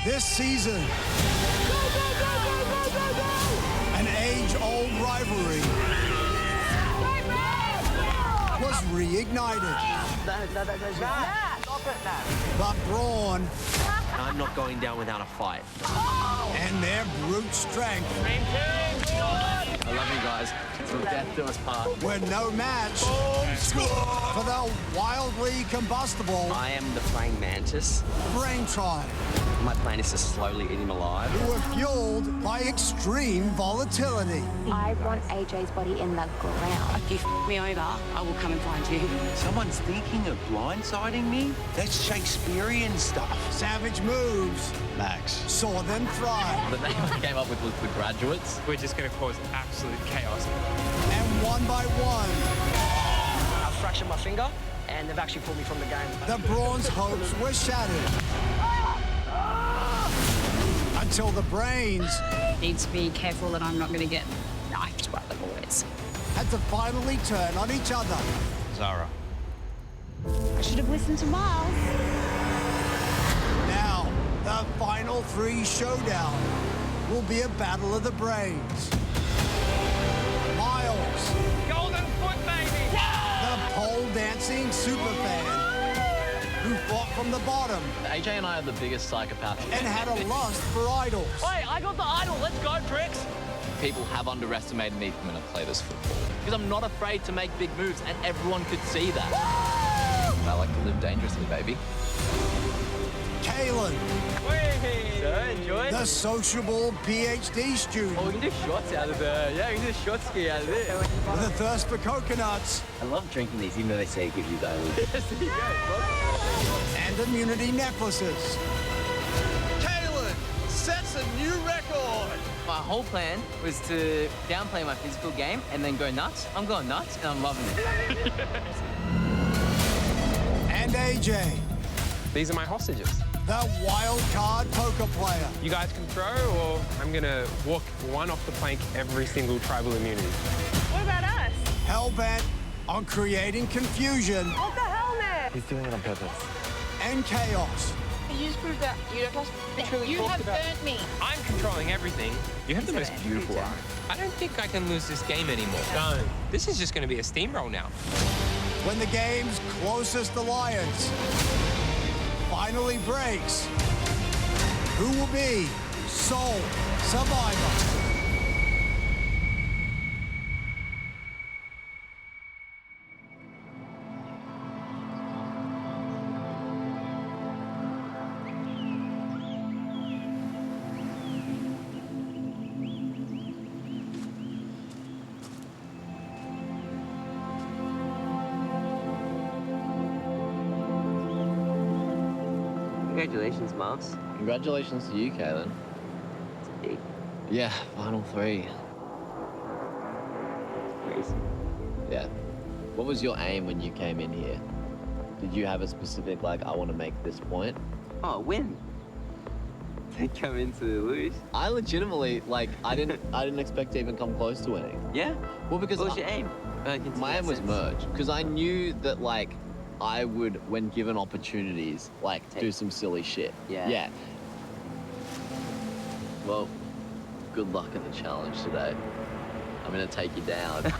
This season, an age-old rivalry was reignited. But Brawn I'm not going down without a fight. and their brute strength I love you guys. Till death do us part. were no match for the wildly combustible I am the praying mantis. Brain Tribe, My plan is to slowly eat him alive. who were fueled by extreme volatility. I want AJ's body in the ground. If you f me over, I will come and find you. Someone's thinking of blindsiding me? That's Shakespearean stuff. Savage moves Max. saw them thrive, The name I came up with was The Graduates. We're just going to cause absolute chaos. and one by one, I fractured my finger, and they've actually pulled me from the game. the Brawn's hopes were shattered. Until the Brains Need to be careful that I'm not going to get knifed by the boys. had to finally turn on each other. Zara. I should have listened to Miles. Now, the final three showdown will be a battle of the brains. Miles, Golden foot, baby! the pole dancing superfan, who fought from the bottom AJ and I are the biggest psychopaths. and had a lust for idols. Hey, I got the idol. Let's go, Trix. People have underestimated me when I play this football. Because I'm not afraid to make big moves, and everyone could see that. I like to live dangerously, baby. Kalen, So, enjoy. the sociable PhD student Oh, we can do shots out of there. Yeah, we can do shot ski out of this. with a thirst for coconuts I love drinking these, even though they say it gives you diarrhea. Yes, there you go. and immunity necklaces. Kalen sets a new record. My whole plan was to downplay my physical game and then go nuts. I'm going nuts and I'm loving it. And AJ, These are my hostages. the wild card poker player. You guys can throw, or I'm going to walk one off the plank every single tribal immunity. What about us? Hell-bent on creating confusion What the hell, man? He's doing it on purpose. and chaos. You just proved that you don't trust me. You have burnt me. I'm controlling everything. You have the most beautiful eye. I don't think I can lose this game anymore. Don't. This is just going to be a steamroll now. When the game's closest alliance finally breaks, who will be sole survivor? Congratulations, Miles. Congratulations to you, Kaylin. It's big. Yeah, final three. Crazy. Yeah. What was your aim when you came in here? Did you have a specific, like, I want to make this point? Oh, win. They come in to lose. I legitimately, like, I didn't expect to even come close to winning. Yeah? Well, because What was your aim? my aim was merge. Because I knew that, like, I would, when given opportunities, like, do some silly shit. Yeah. Yeah. Well, good luck in the challenge today. I'm gonna take you down.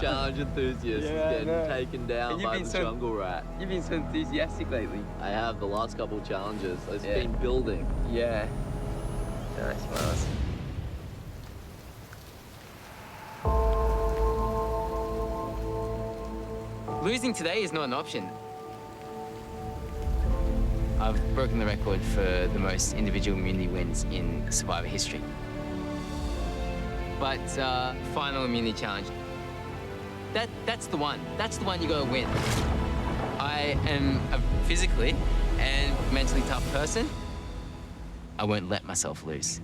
Challenge enthusiast is getting taken down by the jungle rat. You've been so enthusiastic lately. I have the last couple challenges. It's been building. Yeah. Nice, Miles. Losing today is not an option. I've broken the record for the most individual immunity wins in Survivor history. But final immunity challenge, that's the one. That's the one you gotta win. I am a physically and mentally tough person. I won't let myself lose.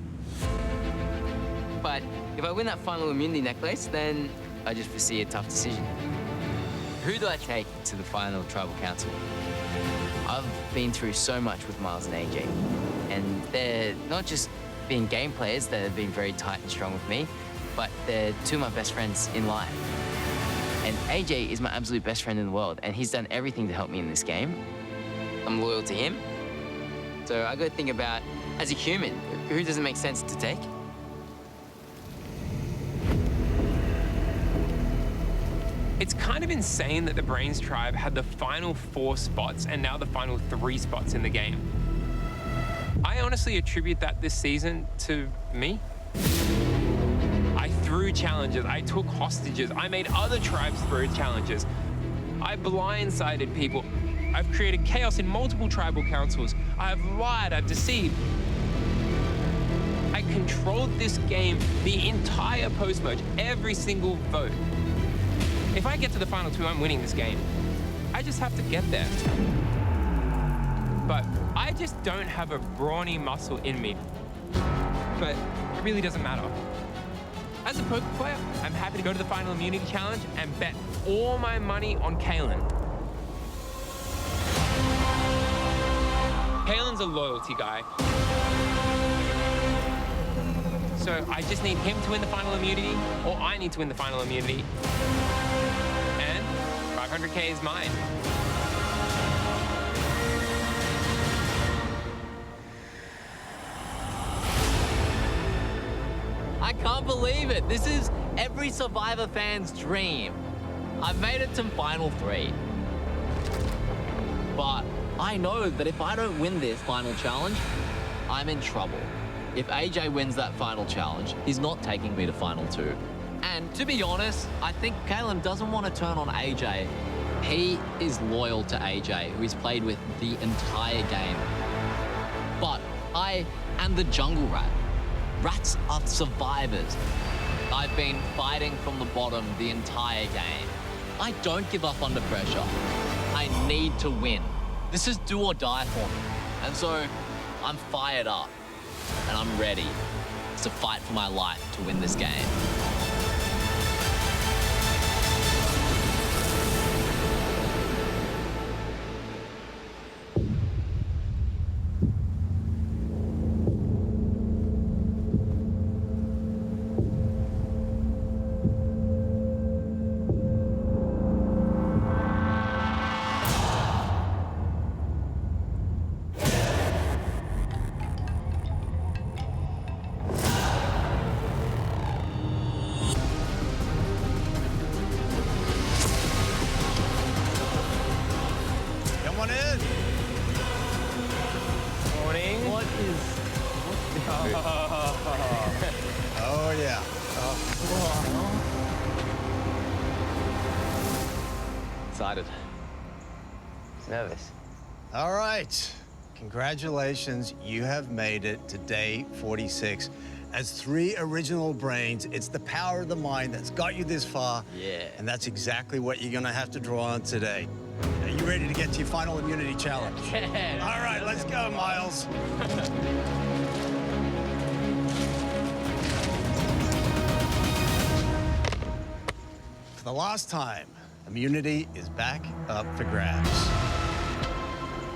But if I win that final immunity necklace, then I just foresee a tough decision. Who do I take to the final tribal council? I've been through so much with Miles and AJ, and they're not just being game players that have been very tight and strong with me, but they're two of my best friends in life. And AJ is my absolute best friend in the world, and he's done everything to help me in this game. I'm loyal to him, So I got to think about, as a human, who does it make sense to take? It's kind of insane that the Brains tribe had the final 4 spots and now the final 3 spots in the game. I honestly attribute that this season to me. I threw challenges, I took hostages, I made other tribes throw challenges. I blindsided people. I've created chaos in multiple tribal councils. I've lied, I've deceived. I controlled this game, the entire post-merge, every single vote. If I get to the final 2, I'm winning this game. I just have to get there. But I just don't have a brawny muscle in me. But it really doesn't matter. As a poker player, I'm happy to go to the final immunity challenge and bet all my money on Kalen. Kalen's a loyalty guy. So I just need him to win the final immunity, or I need to win the final immunity. And 500K is mine. I can't believe it. This is every Survivor fan's dream. I've made it to Final 3. But I know that if I don't win this final challenge, I'm in trouble. If AJ wins that final challenge, he's not taking me to Final 2. And to be honest, I think Kalen doesn't want to turn on AJ. He is loyal to AJ, who he's played with the entire game. But I am the jungle rat. Rats are survivors. I've been fighting from the bottom the entire game. I don't give up under pressure. I need to win. This is do or die for me. And so I'm fired up and I'm ready to fight for my life to win this game. Oh, yeah. Excited. Nervous. All right. Congratulations. You have made it to day 46. As 3 original brains, it's the power of the mind that's got you this far. Yeah. And that's exactly what you're going to have to draw on today. Are you ready to get to your final immunity challenge? Yeah. All right, let's go, Miles. For the last time, immunity is back up for grabs.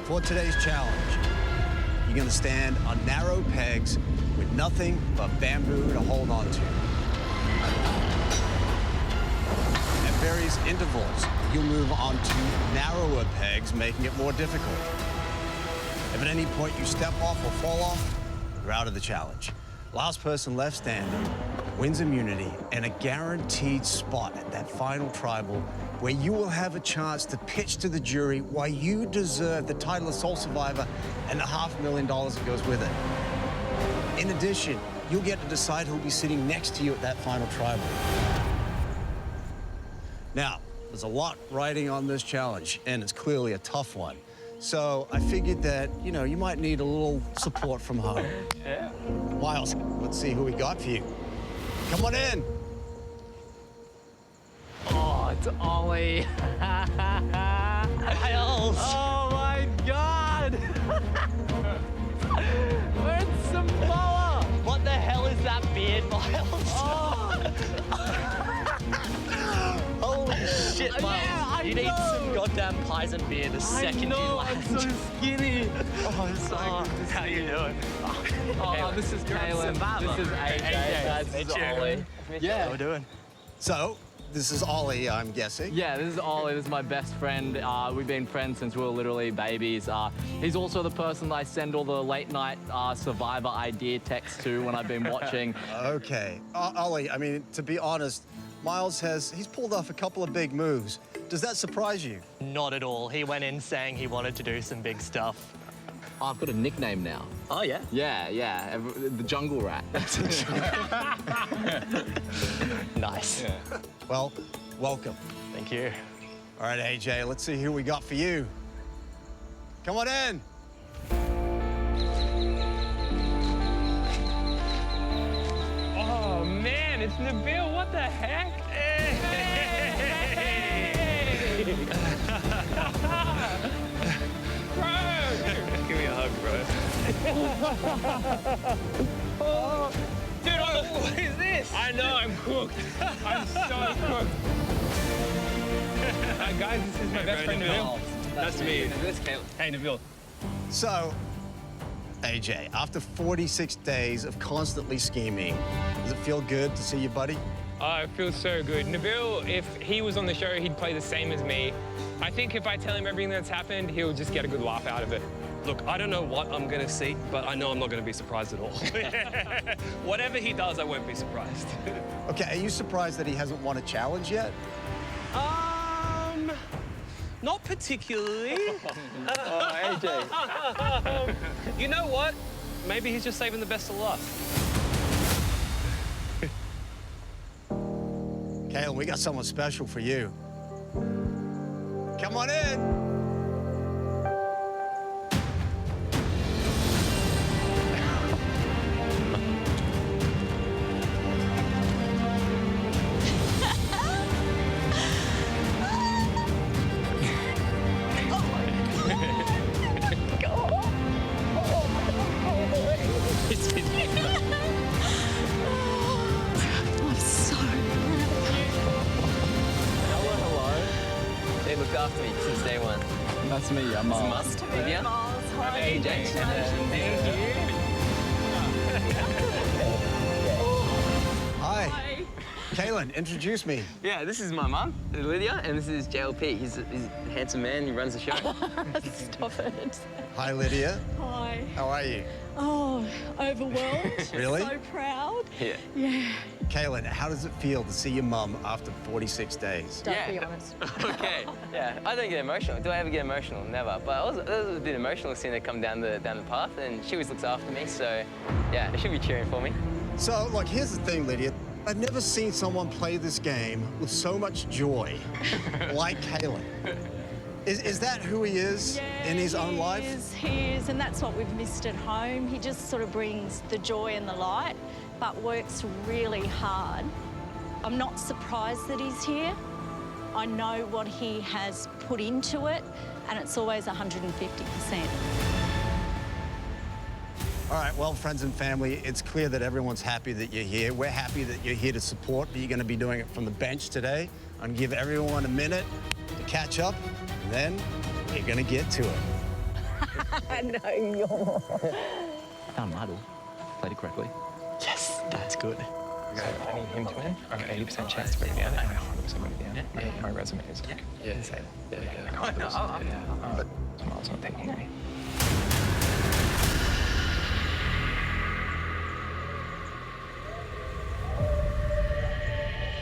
For today's challenge, you're going to stand on narrow pegs with nothing but bamboo to hold on to. At various intervals, you'll move on to narrower pegs, making it more difficult. If at any point you step off or fall off, you're out of the challenge. Last person left standing wins immunity and a guaranteed spot at that final tribal where you will have a chance to pitch to the jury why you deserve the title of sole survivor and the $500,000 that goes with it. In addition, you'll get to decide who'll be sitting next to you at that final tribal. Now, there's a lot riding on this challenge, and it's clearly a tough one. So I figured that, you know, you might need a little support from home. Yeah. Miles, let's see who we got for you. Come on in. Oh, it's Ollie. Miles! Oh my God! We're in Samoa! What the hell is that beard, Miles? Holy shit, Miles. Yeah, I you need know. some goddamn pies and beer the second you land. I'm so skinny. Oh, I'm so good. How you doing? Oh, this is Kalen. This is AJ. This is Ollie. Yeah. How we doing? So, this is Ollie, I'm guessing. Yeah, this is Ollie. This is my best friend. We've been friends since we were literally babies. He's also the person I send all the late night Survivor idea texts to when I've been watching. Okay. Ollie, I mean, to be honest, Miles he's pulled off a couple of big moves. Does that surprise you? Not at all. He went in saying he wanted to do some big stuff. I've got a nickname now. Oh, yeah? Yeah. The Jungle Rat. Nice. Yeah. Well, welcome. Thank you. All right, AJ, let's see who we got for you. Come on in. Oh, man, it's Nabil. What the heck? Bro! Give me a hug, bro. Dude, what is this? I know, I'm cooked. I'm so cooked. Guys, this is my best friend, Nabil. That's me. This Caleb. Hey, Nabil. So, AJ, after 46 days of constantly scheming, does it feel good to see your buddy? Oh, it feels so good. Nabil, if he was on the show, he'd play the same as me. I think if I tell him everything that's happened, he'll just get a good laugh out of it. Look, I don't know what I'm gonna see, but I know I'm not gonna be surprised at all. Whatever he does, I won't be surprised. Okay, are you surprised that he hasn't won a challenge yet? Not particularly. AJ. You know what? Maybe he's just saving the best to last. Caleb, we got someone special for you. Come on in. They looked after me since day one. That's me. I'm Must Lydia. I'm AJ. Hi. Kaylin, introduce me. Yeah, this is my mum, Lydia, and this is JLP. He's a handsome man. He runs the show. Stop it. Hi, Lydia. Hi. How are you? Oh, overwhelmed. Really? So proud. Yeah. Yeah. Kaylin, how does it feel to see your mum after 46 days? Don't be honest. Okay. Yeah, I don't get emotional. Do I ever get emotional? Never. But it was a bit emotional seeing her come down the path, and she always looks after me. So, yeah, she'll be cheering for me. So, look, here's the thing, Lydia. I've never seen someone play this game with so much joy like Kaylin. Is that who he is in his own life? He is, and that's what we've missed at home. He just sort of brings the joy and the light, but works really hard. I'm not surprised that he's here. I know what he has put into it, and it's always 150%. All right, well, friends and family, it's clear that everyone's happy that you're here. We're happy that you're here to support, but you're going to be doing it from the bench today. I'm going to give everyone a minute to catch up, and then you're going to get to it. I know you're... Found Idol. Played it correctly. Yes, that's good. So I need him to win. I got 80% chance to bring it down, and I 100% bring it down. Yeah. My resume is insane. Yeah. But Miles not taking me.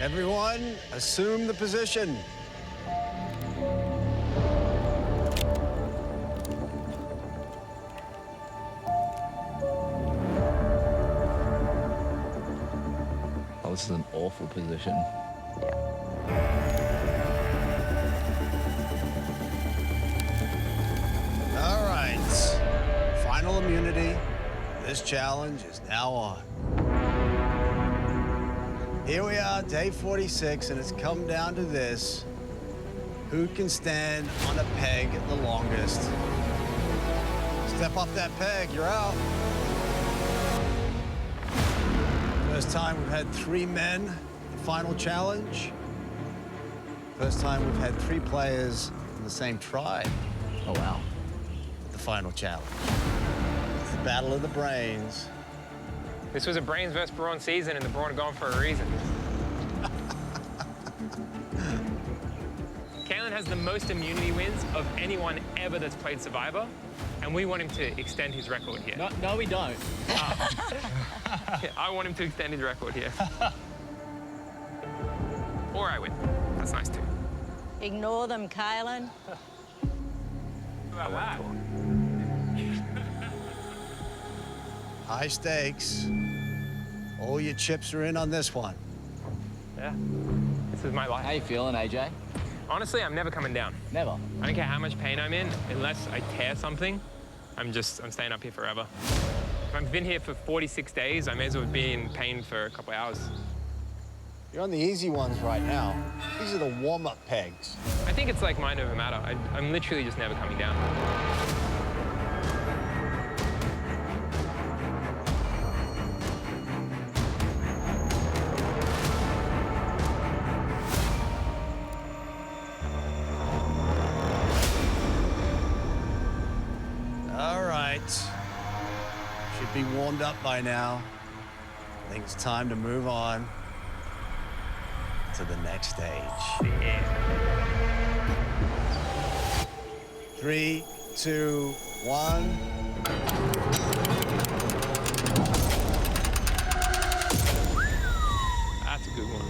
Everyone, assume the position. Oh, this is an awful position. All right, final immunity. This challenge is now on. Here we are, day 46, and it's come down to this. Who can stand on a peg the longest? Step off that peg, you're out. First time we've had 3 men in the final challenge. First time we've had 3 players from the same tribe. Oh, wow. The final challenge. It's the battle of the brains. This was a Brains versus Brawns season, and the Brawns are gone for a reason. the most immunity wins of anyone ever that's played Survivor, and we want him to extend his record here. No, we don't. Yeah, I want him to extend his record here. Or I win. That's nice too. Ignore them, Kaylin. How about that? High stakes. All your chips are in on this one. Yeah. This is my life. How you feeling, AJ? Honestly, I'm never coming down. Never. I don't care how much pain I'm in, unless I tear something, I'm staying up here forever. If I've been here for 46 days, I may as well be in pain for a couple hours. You're on the easy ones right now. These are the warm-up pegs. I think it's like mind over matter. I'm literally just never coming down. All right. Should be warmed up by now. I think it's time to move on to the next stage. Yeah. 3, 2, 1. That's a good one.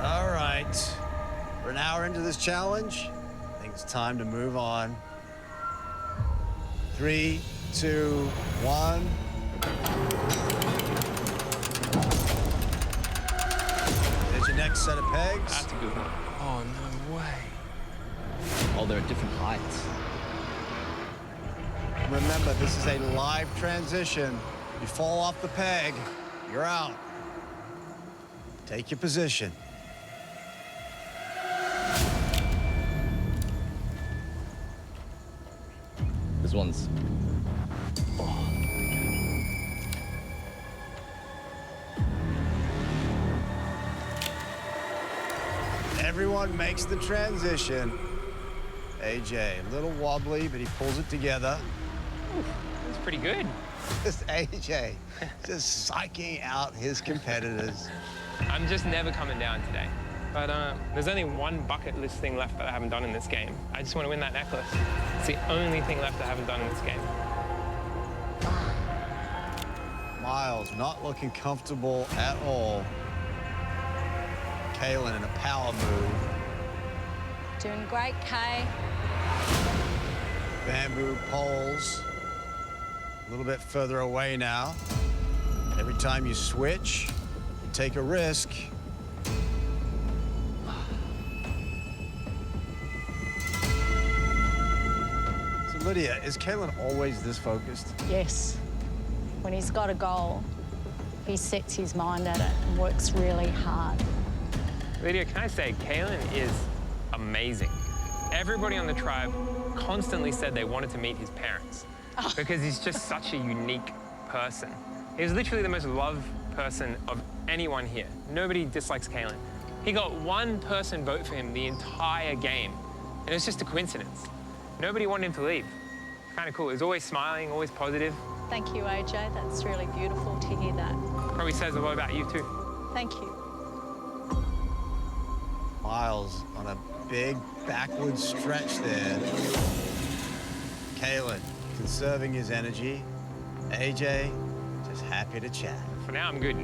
All right. We're an hour into this challenge. I think it's time to move on. 3, 2, 1. There's your next set of pegs. That's a good one. Oh, no way. Oh, they're at different heights. Remember, this is a live transition. You fall off the peg, you're out. Take your position. This one's... Everyone makes the transition. AJ, a little wobbly, but he pulls it together. That's pretty good. Just AJ, just psyching out his competitors. I'm just never coming down today. But there's only one bucket list thing left that I haven't done in this game. I just want to win that necklace. It's the only thing left I haven't done in this game. Miles not looking comfortable at all. Kaylin in a power move. Doing great, Kay. Bamboo poles. A little bit further away now. Every time you switch, you take a risk. So Lydia, is Kaylin always this focused? Yes. When he's got a goal, he sets his mind at it and works really hard. Lydia, can I say, Kaylin is amazing. Everybody on the tribe constantly said they wanted to meet his parents because he's just such a unique person. He's literally the most loved person of anyone here. Nobody dislikes Kaylin. He got one person vote for him the entire game, and it was just a coincidence. Nobody wanted him to leave. Kind of cool. He was always smiling, always positive. Thank you, AJ. That's really beautiful to hear that. Probably says a lot about you, too. Thank you. Miles on a big backward stretch there. Kaylin conserving his energy. AJ just happy to chat. For now, I'm good.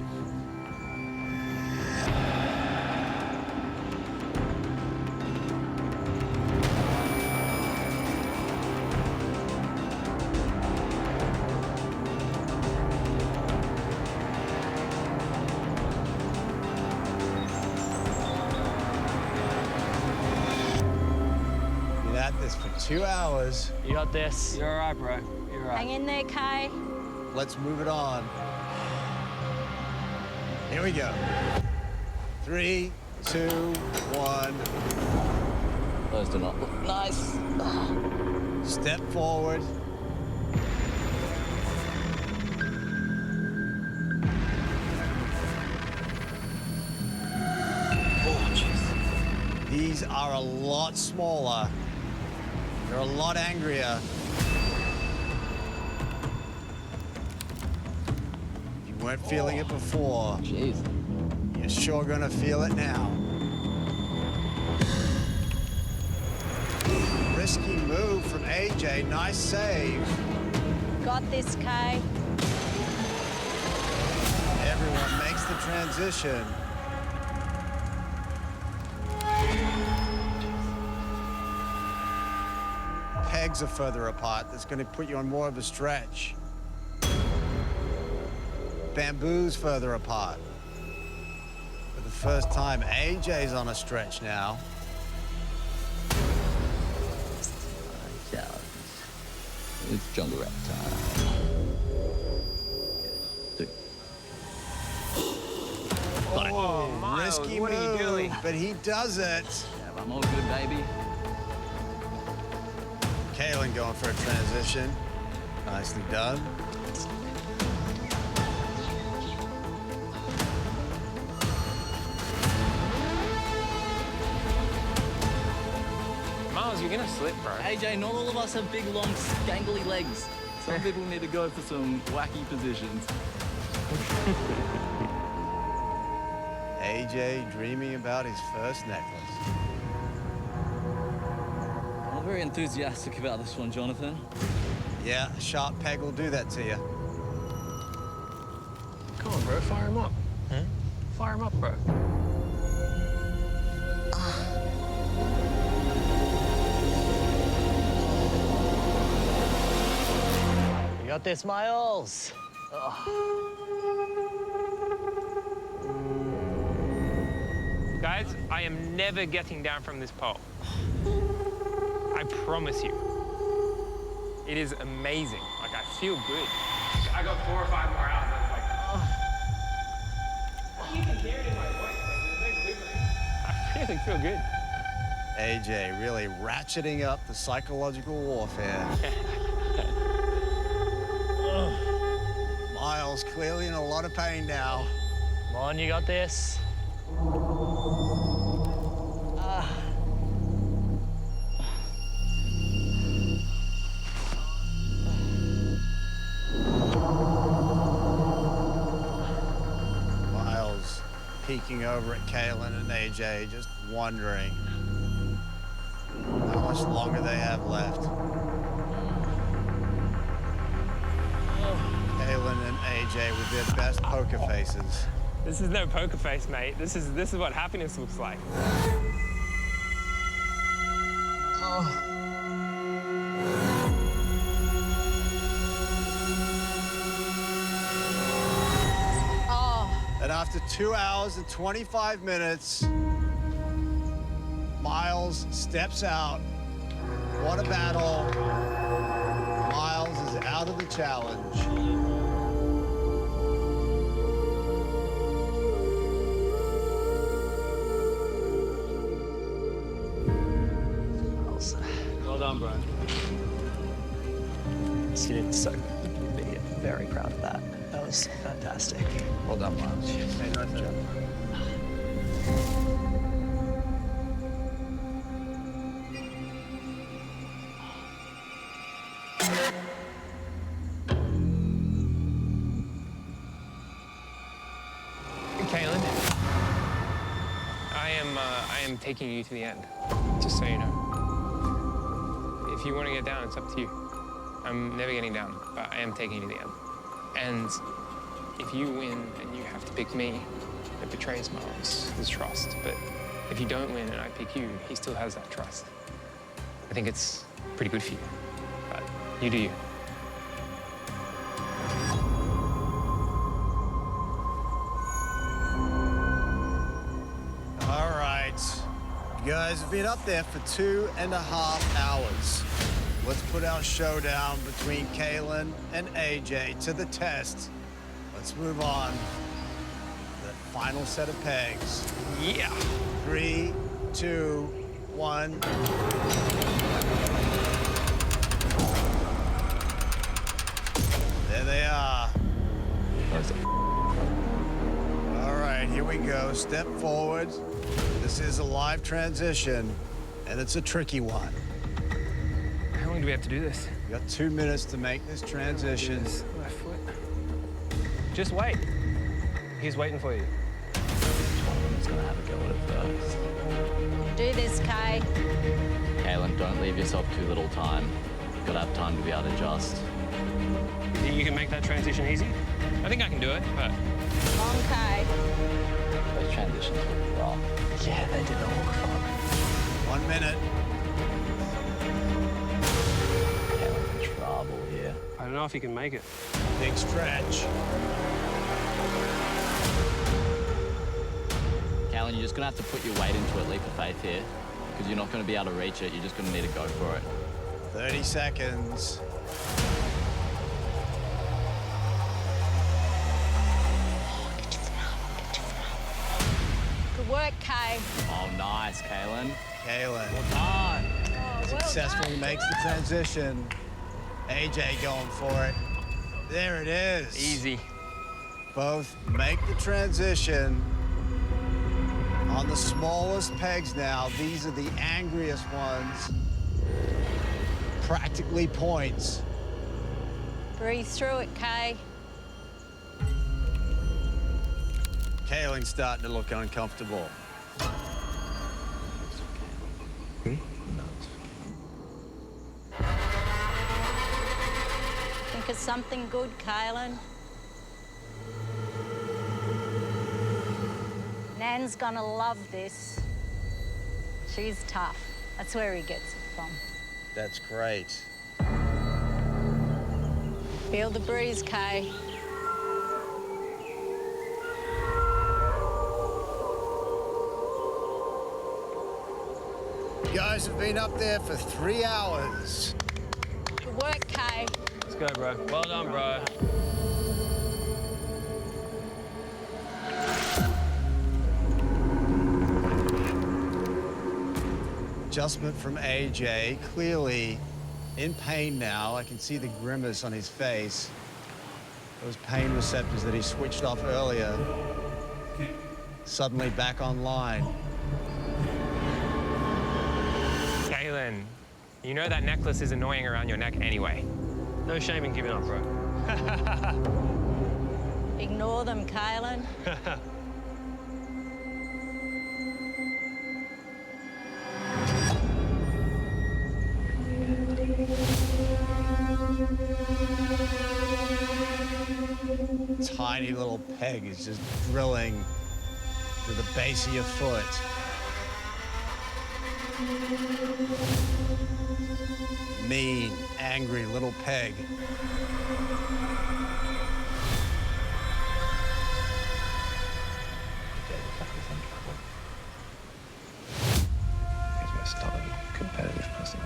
Been at this for 2 hours. You got this. You're all right, bro. You're all right. Hang in there, Kay. Let's move it on. Here we go. 3, 2, 1. Those do not look nice. Step forward. These are a lot smaller. They're a lot angrier. You weren't feeling it before. Jeez. You're sure gonna feel it now. Risky move from AJ. Nice save. Got this, Kay. Everyone makes the transition. Pegs are further apart. That's going to put you on more of a stretch. Bamboo's further apart. For the first time, AJ's on a stretch now. It's jungle rap time. Oh, Miles, Risky what move, are you doing? but he does it. Yeah, I'm all good, baby. Kalen going for a transition. Nicely done. Miles, you're gonna slip, bro. AJ, not all of us have big, long, gangly legs. Some people need to go for some wacky positions. AJ dreaming about his first necklace. I'm not very enthusiastic about this one, Jonathan. Yeah, a sharp peg will do that to you. Come on, bro, fire him up. Huh? Fire him up, bro. You got this, Miles. Guys, I am never getting down from this pole. I promise you. It is amazing. Like, I feel good. I got 4 or 5 more hours. I was like, you can hear it in my voice. Like, there's no delivering. I really feel good. AJ really ratcheting up the psychological warfare. Miles clearly in a lot of pain now. Come on, you got this. Miles peeking over at Kalen and AJ, just wondering how much longer they have left. Kalen and AJ with their best poker faces. This is no poker face, mate. This is what happiness looks like. And after 2 hours and 25 minutes, Miles steps out. What a battle. Miles is out of the challenge. Well done, bro. You did so good. Be very proud of that. That was fantastic. Well done, Miles. Kalen, I am taking you to the end, just so you know. If you want to get down, it's up to you. I'm never getting down, but I am taking you to the end. And if you win and you have to pick me, it betrays Miles' trust. But if you don't win and I pick you, he still has that trust. I think it's pretty good for you, but you do you. All right. You guys have been up there for 2.5 hours. Let's put our showdown between Kalen and AJ to the test. Let's move on. The final set of pegs. Yeah. 3, 2, 1. There they are. All right, here we go. Step forward. The This is a live transition, and it's a tricky one. How long do we have to do this? You got 2 minutes to make this transition. Left foot. Just wait. He's waiting for you. He's gonna have a go at it first. Do this, Kay. Kaylin, don't leave yourself too little time. You've got to have time to be able to adjust. You think you can make that transition easy? I think I can do it, but Come on, Kay. Those transitions were rough. Yeah, they did not look fun. 1 minute. Kaylin's in trouble here. I don't know if you can make it. Big stretch. Kaylin, you're just gonna have to put your weight into it, leap of faith here, because you're not gonna be able to reach it. You're just gonna need to go for it. 30 seconds. Good work, Kay. Oh, nice, Kaylin. Kaylin Oh, well successfully done. makes the transition. AJ going for it. There it is. easy. Both make the transition on the smallest pegs now. These are the angriest ones. Practically points. Breathe through it, Kay. Kaylin's starting to look uncomfortable. Think of something good, Kaylin. Nan's gonna love this. She's tough. That's where he gets it from. That's great. Feel the breeze, Kay. You guys have been up there for 3 hours. Good work, Kay. Let's go, bro. Well done, bro. Adjustment from AJ, clearly in pain now. I can see the grimace on his face. Those pain receptors that he switched off earlier, suddenly back online. Kaylin, you know that necklace is annoying around your neck anyway. No shame in giving up, bro. Ignore them, Kaylin. Tiny little peg is just drilling to the base of your foot. Mean, angry little peg. He's my stubborn, competitive person.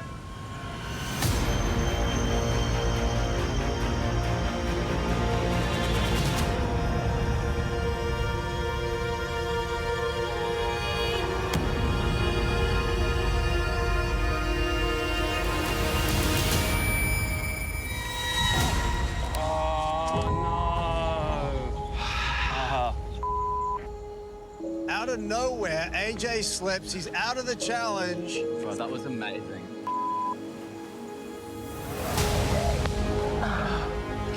Out of nowhere, AJ slips. He's out of the challenge. Bro, that was amazing.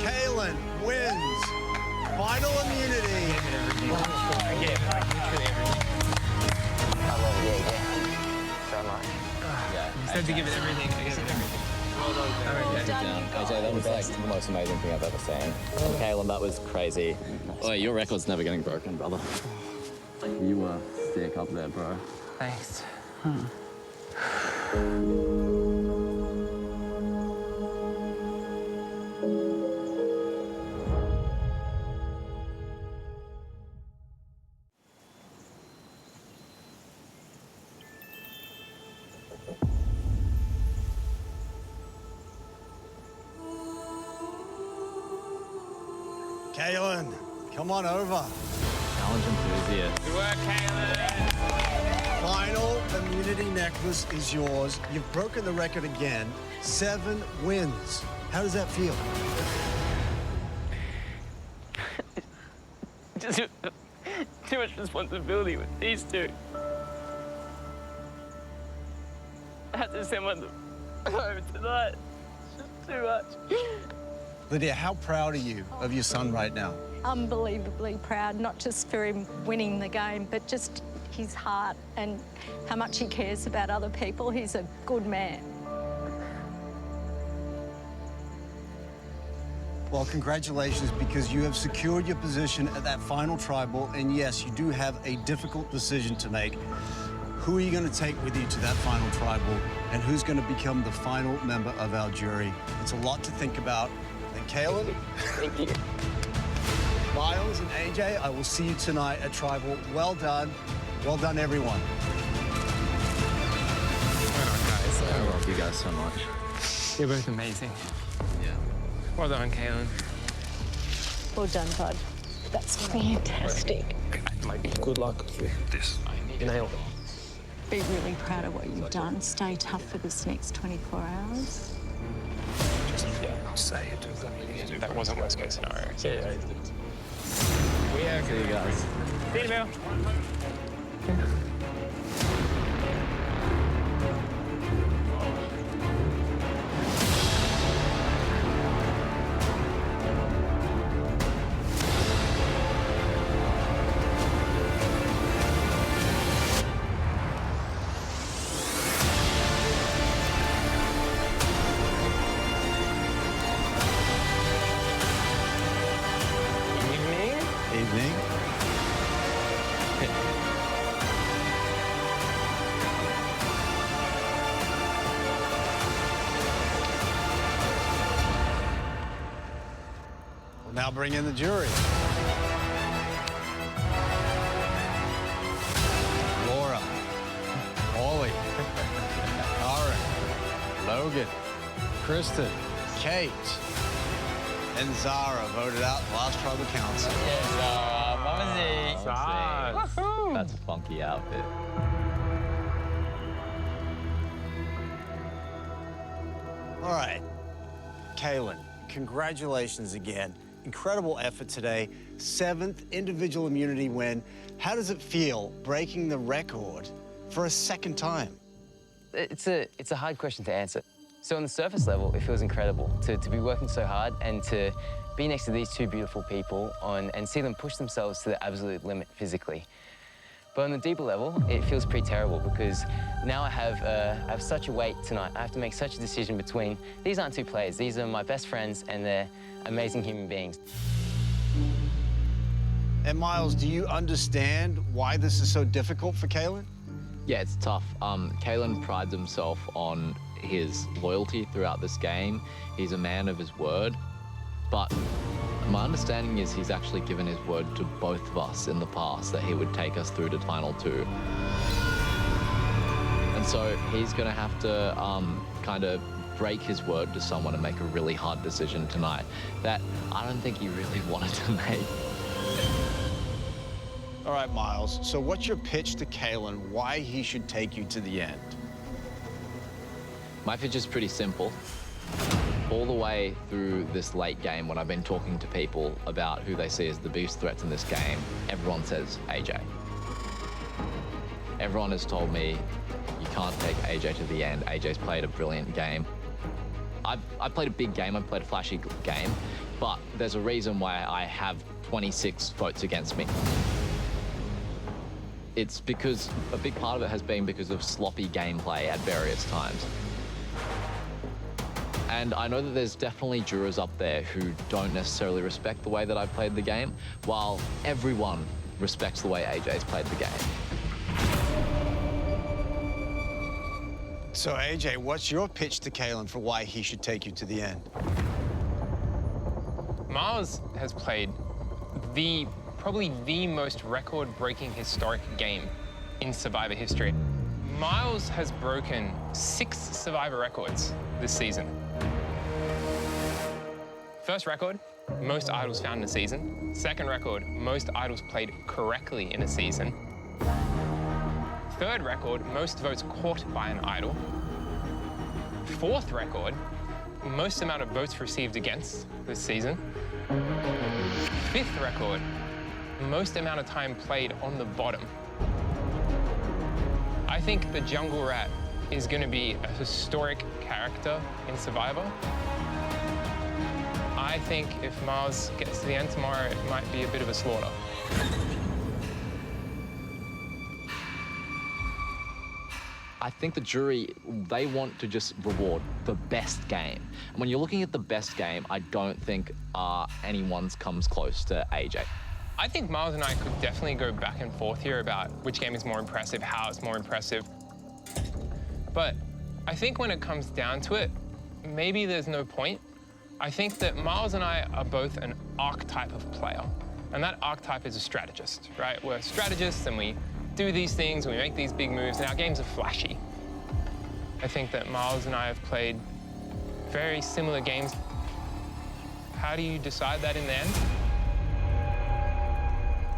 Kaylin wins. Final immunity. Yeah. You said to give it everything. I gave it everything. Well done. AJ, that was like the most amazing thing I've ever seen. Kaylin, that was crazy. Oh, your record's never getting broken, brother. You were sick up there, bro. Thanks. Kaylin, come on over. Challenge enthusiast. Good work, Kaylin. Final immunity necklace is yours. You've broken the record again. 7 wins. How does that feel? Just too much responsibility with these two. to send one home tonight. It's just too much. Lydia, how proud are you of your son right now? Unbelievably proud, not just for him winning the game, but just his heart and how much he cares about other people. He's a good man. Well, congratulations, because you have secured your position at that final tribal, and yes, you do have a difficult decision to make. Who are you going to take with you to that final tribal, and who's going to become the final member of our jury? It's a lot to think about. And Kaylin? Thank you. Miles and AJ, I will see you tonight at tribal. Well done. Well done, everyone. I love you guys so much. You're both amazing. Yeah. Well done, Kaylin. Well done, bud. That's fantastic. Good luck with this. Nail. Be really proud of what you've done. Stay tough for this next 24 hours. Say it. That wasn't worst case scenario. Yeah. We are See you guys. See you, Bill. Evening. We'll now bring in the jury. Laura, Ollie, Aaron, Logan, Kristen, Kate, and Zara voted out last tribal council. That's a funky outfit. All right, Kaylin, congratulations again. Incredible effort today. 7th individual immunity win. How does it feel breaking the record for a second time? It's a hard question to answer. So on the surface level, it feels incredible to be working so hard and to be next to these two beautiful people and see them push themselves to the absolute limit physically. But on the deeper level, it feels pretty terrible because now I have such a weight tonight. I have to make such a decision between, these aren't two players, these are my best friends and they're amazing human beings. And Miles, do you understand why this is so difficult for Kaylin? Yeah, it's tough. Kaylin prides himself on his loyalty throughout this game. He's a man of his word. But my understanding is he's actually given his word to both of us in the past that he would take us through to Final 2. And so he's going to have to kind of break his word to someone and make a really hard decision tonight that I don't think he really wanted to make. All right, Miles, so what's your pitch to Kaylin why he should take you to the end? My pitch is pretty simple. All the way through this late game, when I've been talking to people about who they see as the biggest threats in this game, everyone says AJ. Everyone has told me you can't take AJ to the end. AJ's played a brilliant game. I've played a big game, I've played a flashy game, but there's a reason why I have 26 votes against me. It's because a big part of it has been because of sloppy gameplay at various times. And I know that there's definitely jurors up there who don't necessarily respect the way that I've played the game, while everyone respects the way AJ's played the game. So, AJ, what's your pitch to Kaylin for why he should take you to the end? Miles has played probably the most record-breaking historic game in Survivor history. Miles has broken 6 Survivor records this season. First record, most idols found in a season. Second record, most idols played correctly in a season. Third record, most votes caught by an idol. Fourth record, most amount of votes received against this season. Fifth record, most amount of time played on the bottom. I think the Jungle Rat is going to be a historic character in Survivor. I think if Miles gets to the end tomorrow, it might be a bit of a slaughter. I think the jury, they want to just reward the best game. And when you're looking at the best game, I don't think anyone's comes close to AJ. I think Miles and I could definitely go back and forth here about which game is more impressive, how it's more impressive. But I think when it comes down to it, maybe there's no point. I think that Miles and I are both an archetype of player. And that archetype is a strategist, right? We're strategists and we do these things, we make these big moves, and our games are flashy. I think that Miles and I have played very similar games. How do you decide that in the end?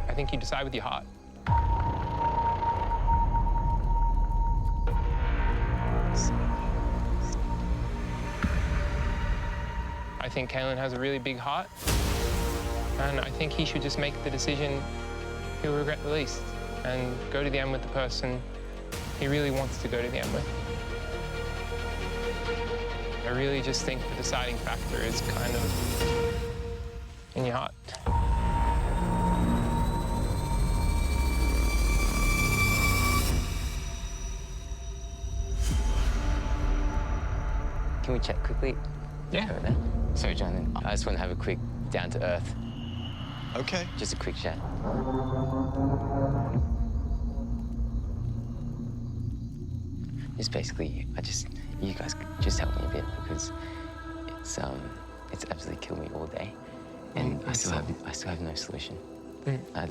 I think you decide with your heart. I think Kalen has a really big heart, and I think he should just make the decision he'll regret the least and go to the end with the person he really wants to go to the end with. I really just think the deciding factor is kind of in your heart. Can we chat quickly? Yeah. Over there? Sorry, Jonathan. I just want to have a quick down-to-earth. Okay. Just a quick chat. Just basically, you guys just help me a bit because it's absolutely killed me all day, and I still have no solution. I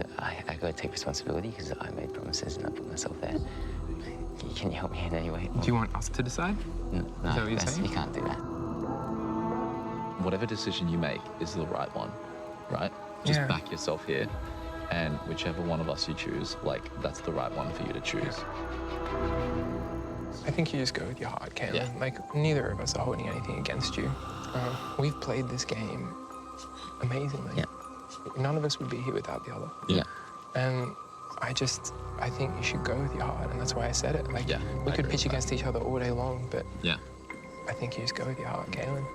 gotta take responsibility because I made promises and I put myself there. Can you help me in any way? Do you want us to decide? No, Is that what you're saying? You can't do that. Whatever decision you make is the right one, right? Just Yeah. back yourself here, and whichever one of us you choose, like, that's the right one for you to choose. I think you just go with your heart, Kalen. Yeah. Like, neither of us are holding anything against you. We've played this game amazingly. Yeah. None of us would be here without the other. Yeah. And I think you should go with your heart, and that's why I said it. Like, Yeah, we I could agree pitch with against each other all day long, but Yeah. I think you just go with your heart, Kalen.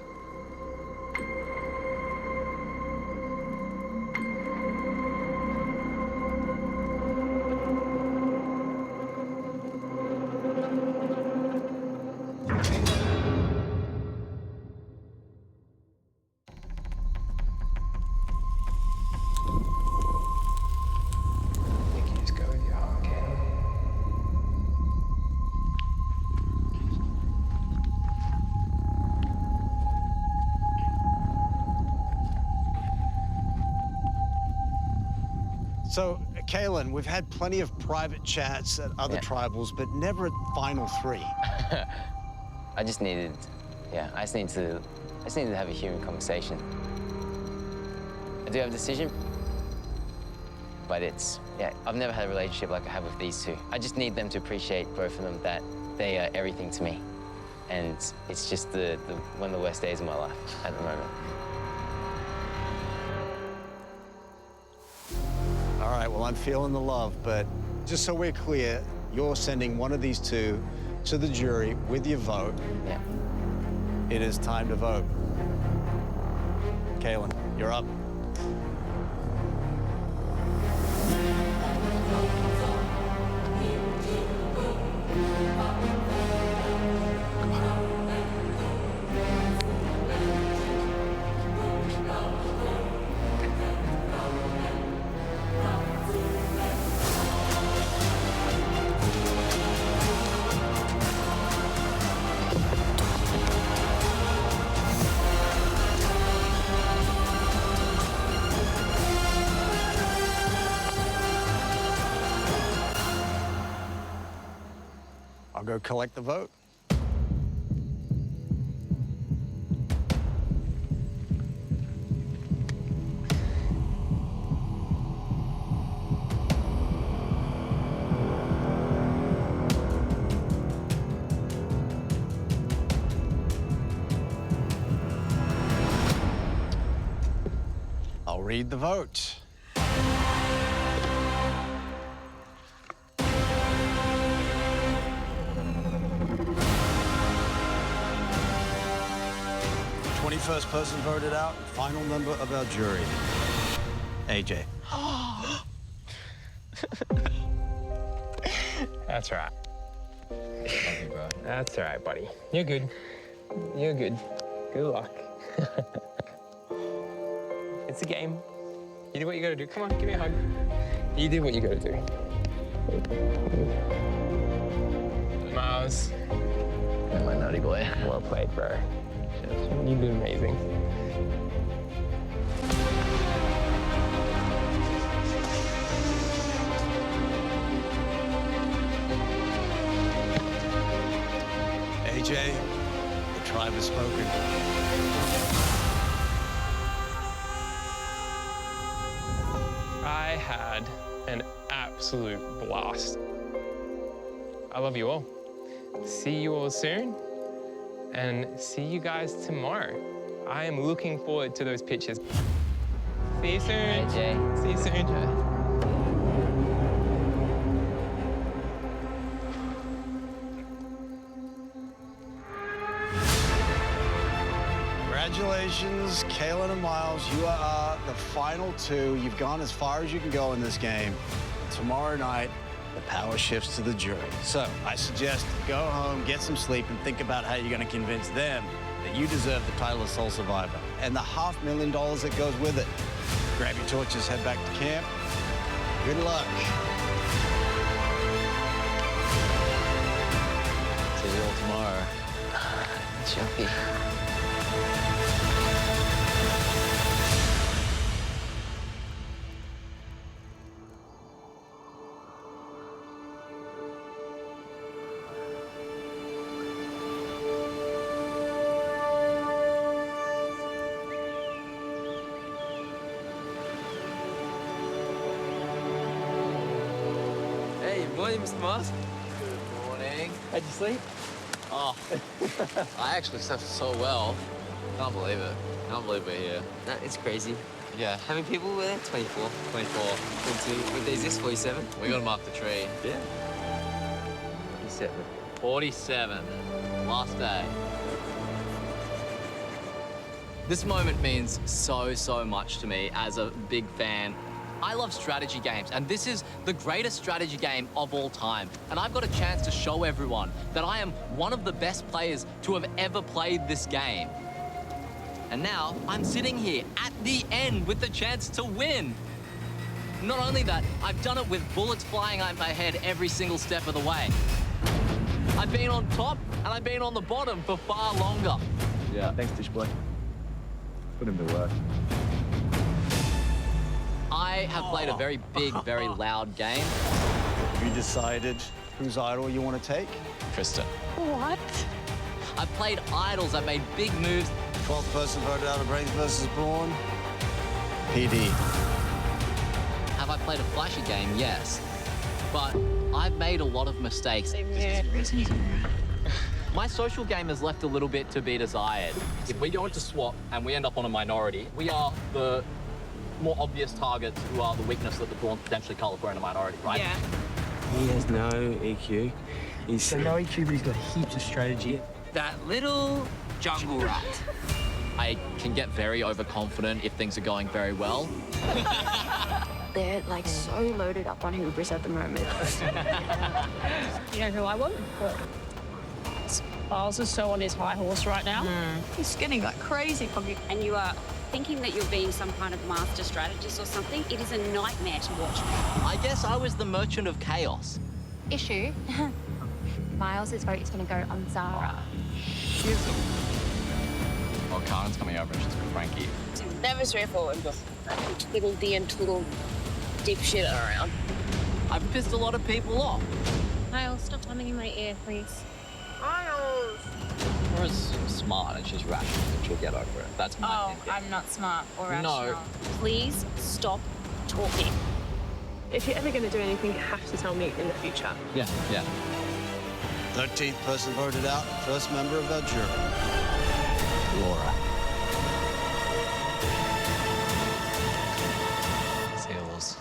I think you just go with your heart, Kalen. So, Kalen, we've had plenty of private chats at other tribals, but never at Final 3. I just needed to have a human conversation. I do have a decision, but I've never had a relationship like I have with these two. I just need them to appreciate, both of them, that they are everything to me. And it's just one of the worst days of my life at the moment. All right, well, I'm feeling the love, but just so we're clear, you're sending one of these two to the jury with your vote. Yeah. It is time to vote. Kalen, you're up. I'll go collect the vote. I'll read the vote. 21st person voted out, final member of our jury, AJ. That's all right. Love you, bro. That's all right, buddy. You're good. You're good. Good luck. It's a game. You did what you gotta do. Come on, give me a hug. You did what you gotta do. Miles. You're my naughty boy. Well played, bro. You did amazing. AJ, the tribe has spoken. I had an absolute blast. I love you all. See you all soon, and see you guys tomorrow. I am looking forward to those pictures. See you soon. AJ. See you soon. Congratulations, Kaylin and Miles. You are the final two. You've gone as far as you can go in this game. Tomorrow night, the power shifts to the jury. So I suggest go home, get some sleep, and think about how you're going to convince them that you deserve the title of sole survivor and the $500,000 that goes with it. Grab your torches, head back to camp. Good luck. See you all tomorrow. Jumpy. Hey, morning, Mr. Mars. Good morning. How'd you sleep? Oh, I actually slept so well. Can't believe it. Can't believe we're here. No, it's crazy. Yeah. How many people were there? 24. 24. 22. What day is this? 47? We gotta mark the tree. Yeah. 47. 47. Last day. This moment means so much to me as a big fan. I love strategy games, and this is the greatest strategy game of all time. And I've got a chance to show everyone that I am one of the best players to have ever played this game. And now I'm sitting here at the end with the chance to win. Not only that, I've done it with bullets flying at my head every single step of the way. I've been on top and I've been on the bottom for far longer. Yeah, thanks, Dish Boy. Put him to work. I have played a very big, very loud game. Have you decided whose idol you want to take? Kristen. What? I've played idols, I've made big moves. 12th person voted out of Brains versus Brawn. PD. Have I played a flashy game? Yes. But I've made a lot of mistakes. My social game has left a little bit to be desired. If we go into SWAT and we end up on a minority, we are the more obvious targets who are the weakness that the Brawns potentially call if we're in a minority, right? Yeah. He has no EQ. He's So no EQ, but he's got heaps of strategy. That little jungle rat. I can get very overconfident if things are going very well. They're like so loaded up on hubris at the moment. You know who I want? What? Miles is so on his high horse right now. He's getting like crazy. And you are thinking that you're being some kind of master strategist or something. It is a nightmare to watch. I guess I was the merchant of chaos. Issue. Miles's vote is going to go on Zara. Well, Karen's coming over and she's with Frankie. Never straightforward. Little D and little dipshit around. I've pissed a lot of people off. Miles, stop humming in my ear, please. Miles! Laura's smart and she's rational and she'll get over it. That's my thinking. I'm not smart or rational. No. Please stop talking. If you're ever going to do anything, you have to tell me in the future. Yeah. 13th person voted out, first member of our jury, Laura. Seals.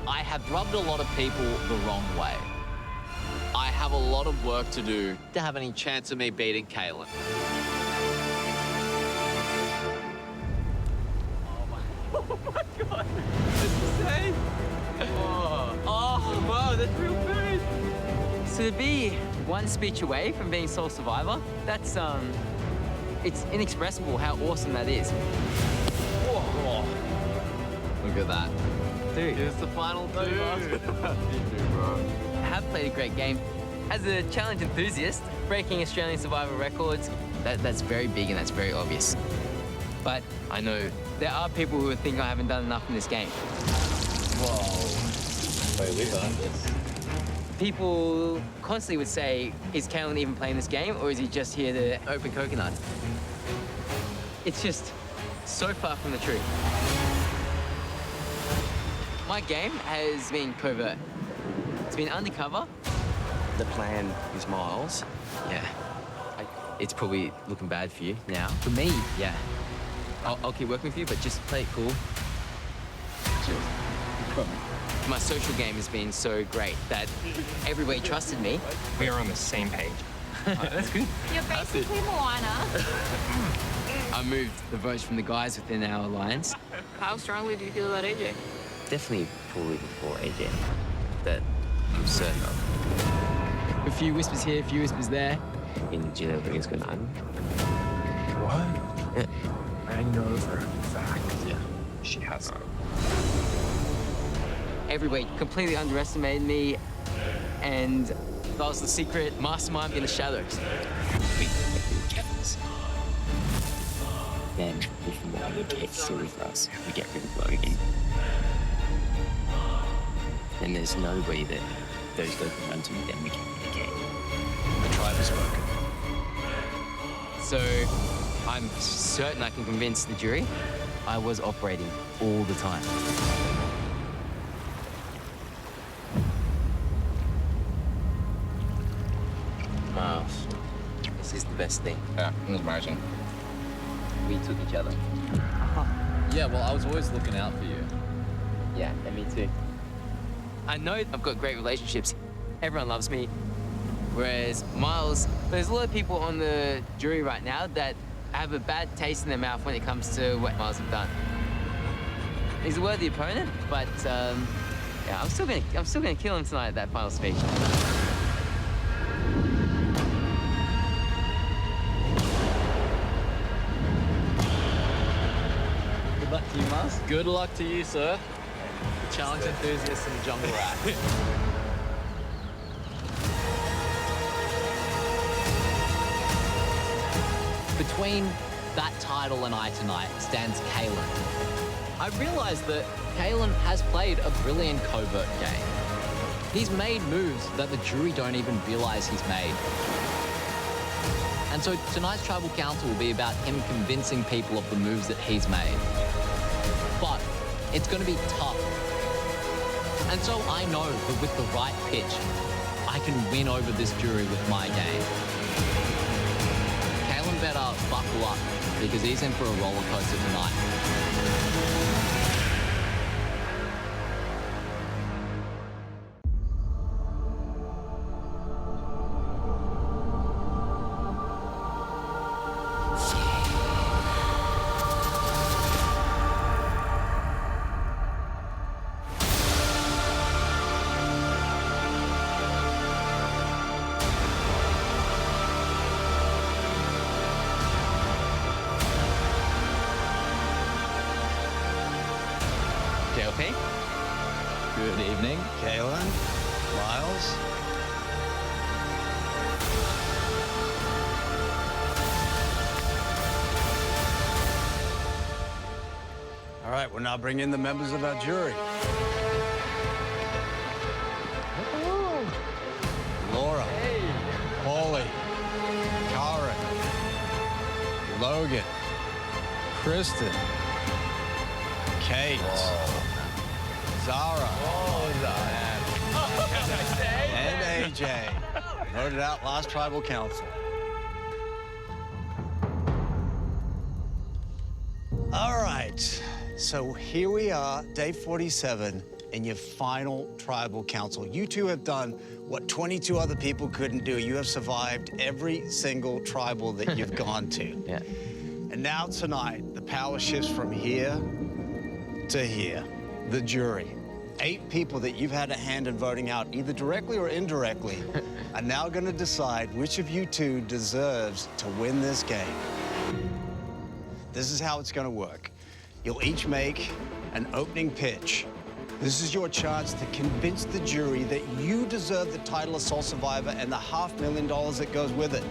I have rubbed a lot of people the wrong way. I have have a lot of work to do to have any chance of me beating Kalen. Oh my God. That's insane. Oh, wow, that's real good. So to be one speech away from being sole survivor, that's, it's inexpressible how awesome that is. Whoa. Look at that. Dude. Here's the final two. I have played a great game. As a challenge enthusiast, breaking Australian survival records, that's very big and that's very obvious. But I know there are people who think I haven't done enough in this game. Whoa. Wait, we've done this. People constantly would say, is Kalen even playing this game or is he just here to open coconuts? It's just so far from the truth. My game has been covert. It's been undercover. The plan is Miles. Yeah. It's probably looking bad for you now. For me? Yeah. I'll keep working with you, but just play it cool. My social game has been so great that everybody trusted me. We are on the same page. That's good. You're basically Moana. I moved the votes from the guys within our alliance. How strongly do you feel about AJ? Definitely fully before AJ. That I'm certain of. A few whispers here, a few whispers there. In Gino is going on. What? Yeah. I know for a fact. Yeah. She has. Everybody completely underestimated me, and that was the secret mastermind in the shadows. Then, if you want to get silly for us, we get rid of Logan. And there's nobody that those guys can run to, then we can win the game. The tribe has spoken. So, I'm certain I can convince the jury I was operating all the time. Miles, this is the best thing. Yeah, I was imagine. We took each other. Yeah, well, I was always looking out for you. Yeah, and me too. I know I've got great relationships. Everyone loves me. Whereas Miles, there's a lot of people on the jury right now that have a bad taste in their mouth when it comes to what Miles have done. He's a worthy opponent, but yeah, I'm still gonna kill him tonight at that final speech. Good luck to you, Miles. Good luck to you, sir. Challenge enthusiast and jungle rat. Between that title and I tonight stands Kalen. I realized that Kalen has played a brilliant covert game. He's made moves that the jury don't even realize he's made. And so tonight's tribal council will be about him convincing people of the moves that he's made. But it's going to be tough. And so I know that with the right pitch, I can win over this jury with my game. Kalen better buckle up because he's in for a roller coaster tonight. JLP? Good evening. Kalen, Miles. All right, we'll now bring in the members of our jury. Laura, Paulie, Karen, Logan, Kristen, Kate, Zara, and AJ. Voted out last tribal council. All right, so here we are, day 47. in your final tribal council. You two have done what 22 other people couldn't do. You have survived every single tribal that you've gone to. Yeah. And now tonight, the power shifts from here to here. The jury. 8 people that you've had a hand in voting out, either directly or indirectly, are now going to decide which of you two deserves to win this game. This is how it's going to work. You'll each make an opening pitch. This is your chance to convince the jury that you deserve the title of Sole Survivor and the $500,000 that goes with it.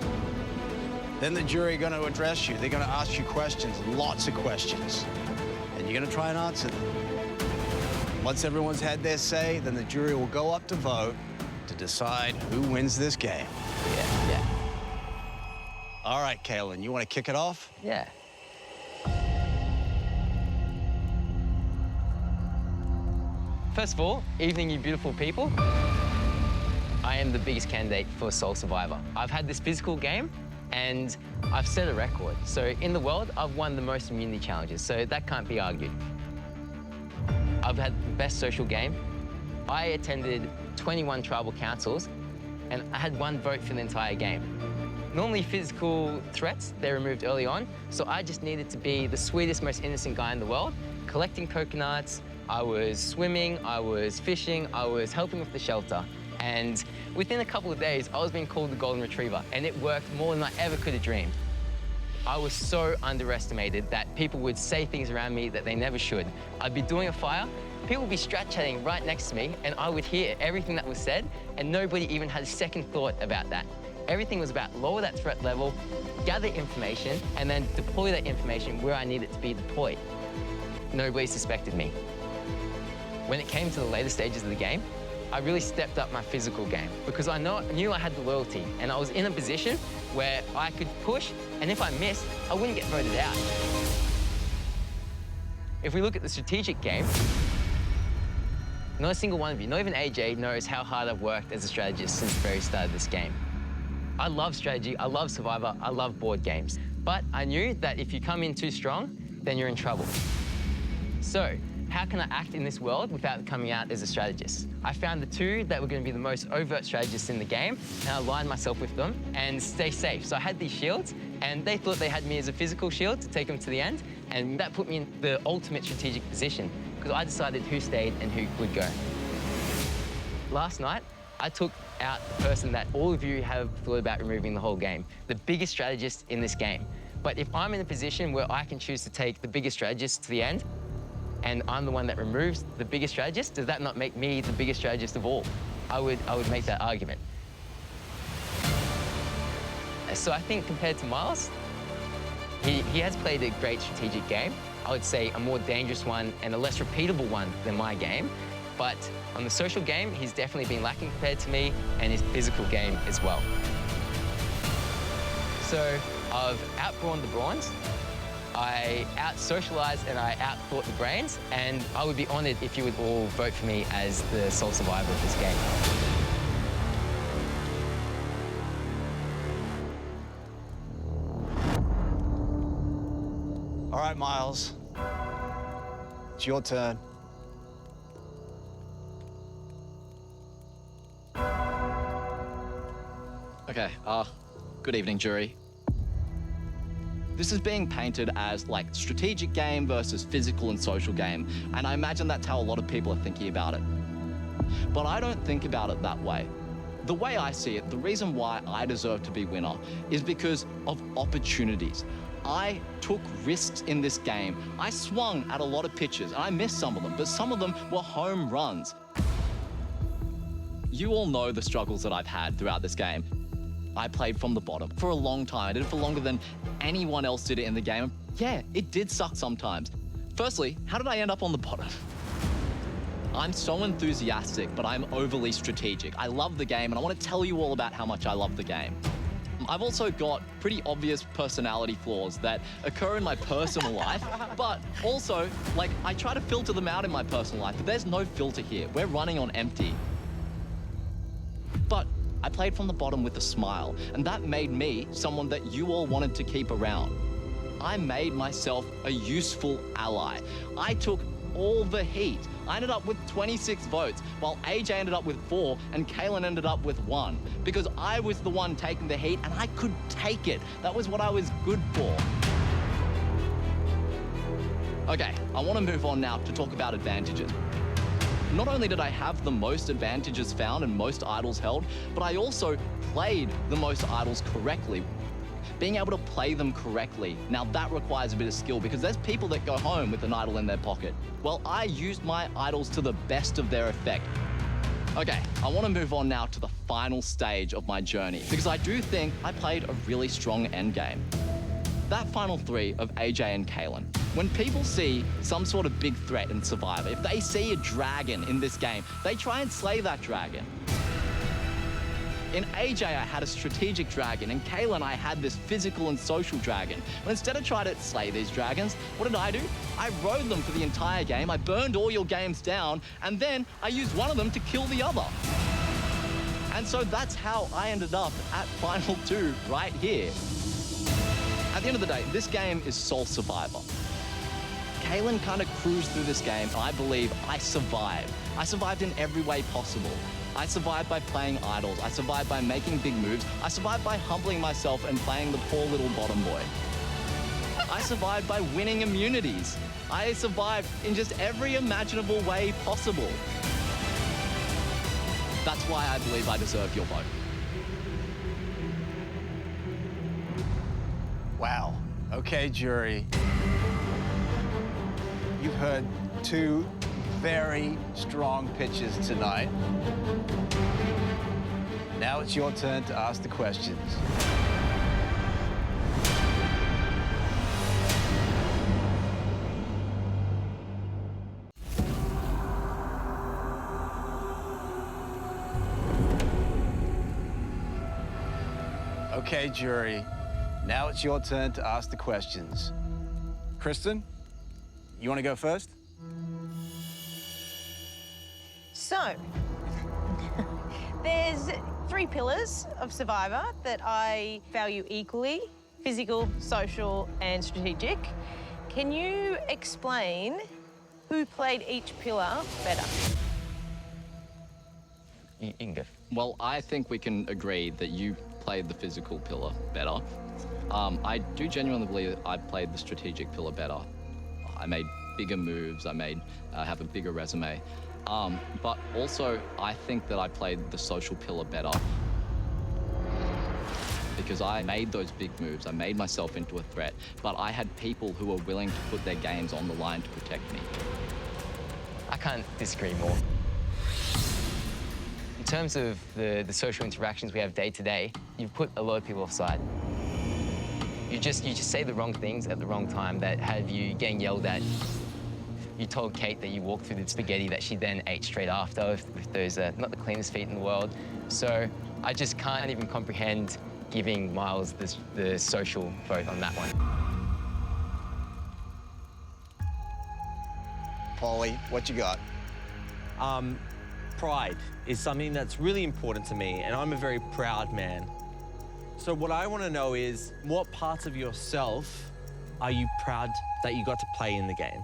Then the jury are going to address you. They're going to ask you questions, lots of questions, and you're going to try and answer them. Once everyone's had their say, then the jury will go up to vote to decide who wins this game. Yeah. All right, Kaylin, you want to kick it off? Yeah. First of all, evening, you beautiful people. I am the biggest candidate for Sole Survivor. I've had this physical game, and I've set a record. So in the world, I've won the most immunity challenges, so that can't be argued. I've had the best social game. I attended 21 tribal councils, and I had 1 vote for the entire game. Normally physical threats, they're removed early on, so I just needed to be the sweetest, most innocent guy in the world, collecting coconuts. I was swimming, I was fishing, I was helping with the shelter. And within a couple of days, I was being called the Golden Retriever, and it worked more than I ever could have dreamed. I was so underestimated that people would say things around me that they never should. I'd be doing a fire, people would be strat-chatting right next to me, and I would hear everything that was said, and nobody even had a second thought about that. Everything was about lower that threat level, gather information, and then deploy that information where I need it to be deployed. Nobody suspected me. When it came to the later stages of the game, I really stepped up my physical game because I knew I had the loyalty, and I was in a position where I could push, and if I missed, I wouldn't get voted out. If we look at the strategic game, not a single one of you, not even AJ, knows how hard I've worked as a strategist since the very start of this game. I love strategy, I love Survivor, I love board games. But I knew that if you come in too strong, then you're in trouble. So, how can I act in this world without coming out as a strategist? I found the 2 that were going to be the most overt strategists in the game, and I aligned myself with them and stay safe. So I had these shields, and they thought they had me as a physical shield to take them to the end, and that put me in the ultimate strategic position because I decided who stayed and who would go. Last night, I took out the person that all of you have thought about removing the whole game, the biggest strategist in this game. But if I'm in a position where I can choose to take the biggest strategist to the end, and I'm the one that removes the biggest strategist, does that not make me the biggest strategist of all? I would make that argument. So I think compared to Miles, he has played a great strategic game. I would say a more dangerous one and a less repeatable one than my game. But on the social game, he's definitely been lacking compared to me, and his physical game as well. So I've outbrawned the Brawns. I out-socialized and I out-thought the Brains, and I would be honored if you would all vote for me as the sole survivor of this game. All right, Miles. It's your turn. Okay, good evening, jury. This is being painted as like strategic game versus physical and social game, and I imagine that's how a lot of people are thinking about it. But I don't think about it that way. The way I see it, the reason why I deserve to be winner is because of opportunities. I took risks in this game. I swung at a lot of pitches, and I missed some of them, but some of them were home runs. You all know the struggles that I've had throughout this game. I played from the bottom for a long time. I did it for longer than anyone else did it in the game. Yeah, it did suck sometimes. Firstly, how did I end up on the bottom? I'm so enthusiastic, but I'm overly strategic. I love the game, and I want to tell you all about how much I love the game. I've also got pretty obvious personality flaws that occur in my personal life, but also, like, I try to filter them out in my personal life, but there's no filter here. We're running on empty. But I played from the bottom with a smile, and that made me someone that you all wanted to keep around. I made myself a useful ally. I took all the heat. I ended up with 26 votes, while AJ ended up with 4 and Kaylin ended up with 1. Because I was the one taking the heat and I could take it. That was what I was good for. Okay, I want to move on now to talk about advantages. Not only did I have the most advantages found and most idols held, but I also played the most idols correctly. Being able to play them correctly, now that requires a bit of skill because there's people that go home with an idol in their pocket. Well, I used my idols to the best of their effect. Okay, I want to move on now to the final stage of my journey because I do think I played a really strong endgame. That final 3 of AJ and Kaylin. When people see some sort of big threat in Survivor, if they see a dragon in this game, they try and slay that dragon. In AJ, I had a strategic dragon. In Kaylin, I had this physical and social dragon. But instead of trying to slay these dragons, what did I do? I rode them for the entire game. I burned all your games down, and then I used one of them to kill the other. And so that's how I ended up at Final 2 right here. At the end of the day, this game is sole survivor. Kaylin kind of cruised through this game, and I believe I survived. I survived in every way possible. I survived by playing idols. I survived by making big moves. I survived by humbling myself and playing the poor little bottom boy. I survived by winning immunities. I survived in just every imaginable way possible. That's why I believe I deserve your vote. Wow. Okay, jury. You've heard 2 very strong pitches tonight. Now it's your turn to ask the questions. Okay, jury. Now it's your turn to ask the questions. Kristen, you want to go first? So, there's 3 pillars of Survivor that I value equally: physical, social, and strategic. Can you explain who played each pillar better? You can go. Well, I think we can agree that you played the physical pillar better. I do genuinely believe that I played the strategic pillar better. I made bigger moves, I have a bigger resume. But also, I think that I played the social pillar better because I made those big moves. I made myself into a threat, but I had people who were willing to put their games on the line to protect me. I can't disagree more. In terms of the social interactions we have day to day, you've put a lot of people offside. You just say the wrong things at the wrong time that have you getting yelled at. You told Kate that you walked through the spaghetti that she then ate straight after with those not the cleanest feet in the world. So I just can't even comprehend giving Miles the social vote on that one. Paulie, what you got? Pride is something that's really important to me, and I'm a very proud man. So what I want to know is, what parts of yourself are you proud that you got to play in the game?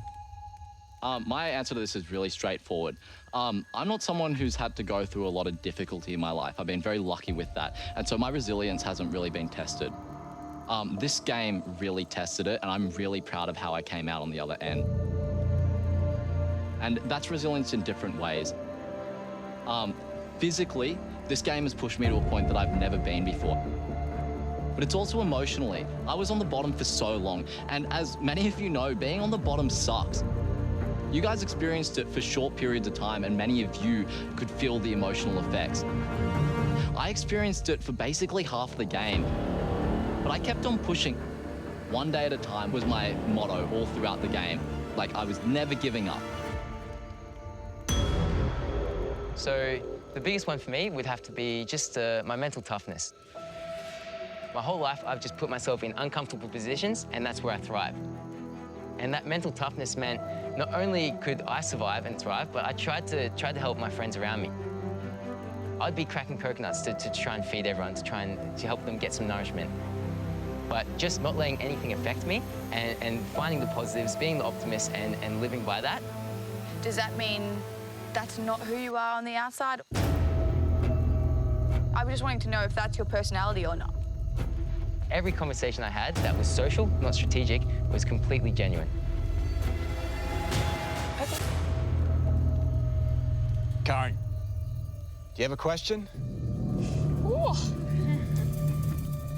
My answer to this is really straightforward. I'm not someone who's had to go through a lot of difficulty in my life. I've been very lucky with that. And so my resilience hasn't really been tested. This game really tested it, and I'm really proud of how I came out on the other end. And that's resilience in different ways. Physically, this game has pushed me to a point that I've never been before. But it's also emotionally. I was on the bottom for so long, and as many of you know, being on the bottom sucks. You guys experienced it for short periods of time, and many of you could feel the emotional effects. I experienced it for basically half the game, but I kept on pushing. One day at a time was my motto all throughout the game. Like, I was never giving up. So the biggest one for me would have to be just my mental toughness. My whole life, I've just put myself in uncomfortable positions, and that's where I thrive. And that mental toughness meant not only could I survive and thrive, but I tried to help my friends around me. I'd be cracking coconuts to try and feed everyone, to help them get some nourishment. But just not letting anything affect me and finding the positives, being the optimist and living by that, Does that mean that's not who you are on the outside? I was just wanting to know if that's your personality or not. Every conversation I had that was social, not strategic, was completely genuine. Karen, do you have a question? Ooh.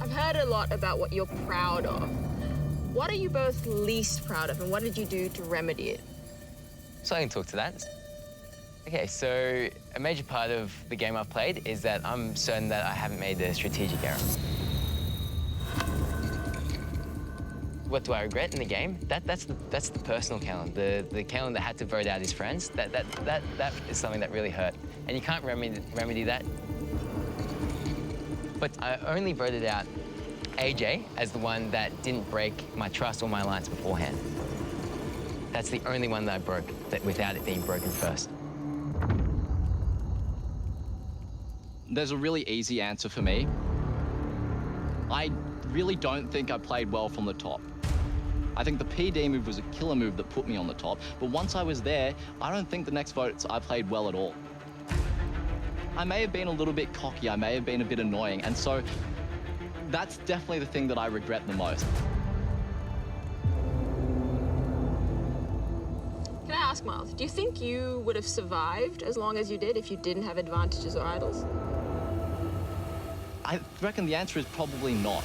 I've heard a lot about what you're proud of. What are you both least proud of, and what did you do to remedy it? So I can talk to that. Okay, so a major part of the game I've played is that I'm certain that I haven't made a strategic error. What do I regret in the game? That's the personal Kellen, the Kellen that had to vote out his friends. That is something that really hurt, and you can't remedy that. But I only voted out AJ as the one that didn't break my trust or my alliance beforehand. That's the only one that I broke without it being broken first. There's a really easy answer for me. I really don't think I played well from the top. I think the PD move was a killer move that put me on the top, but once I was there, I don't think the next votes I played well at all. I may have been a little bit cocky, I may have been a bit annoying, and so that's definitely the thing that I regret the most. Can I ask, Miles, do you think you would have survived as long as you did if you didn't have advantages or idols? I reckon the answer is probably not.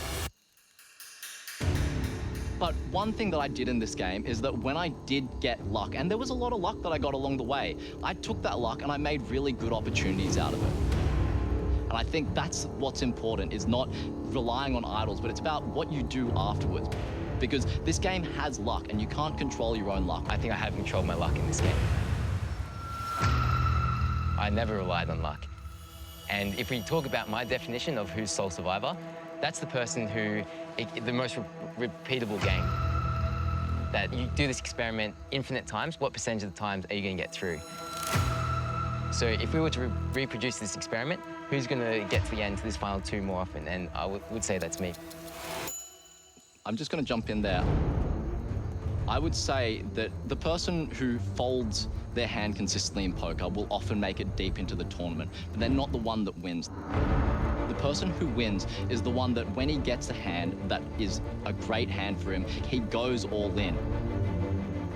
But one thing that I did in this game is that when I did get luck, and there was a lot of luck that I got along the way, I took that luck and I made really good opportunities out of it. And I think that's what's important, is not relying on idols, but it's about what you do afterwards. Because this game has luck and you can't control your own luck. I think I have controlled my luck in this game. I never relied on luck. And if we talk about my definition of who's sole survivor, that's the person who, the most repeatable game. That you do this experiment infinite times, what percentage of the times are you going to get through? So if we were to reproduce this experiment, who's going to get to the end to this final two more often? And I would say that's me. I'm just going to jump in there. I would say that the person who folds their hand consistently in poker will often make it deep into the tournament, but they're not the one that wins. The person who wins is the one that when he gets a hand that is a great hand for him, he goes all in.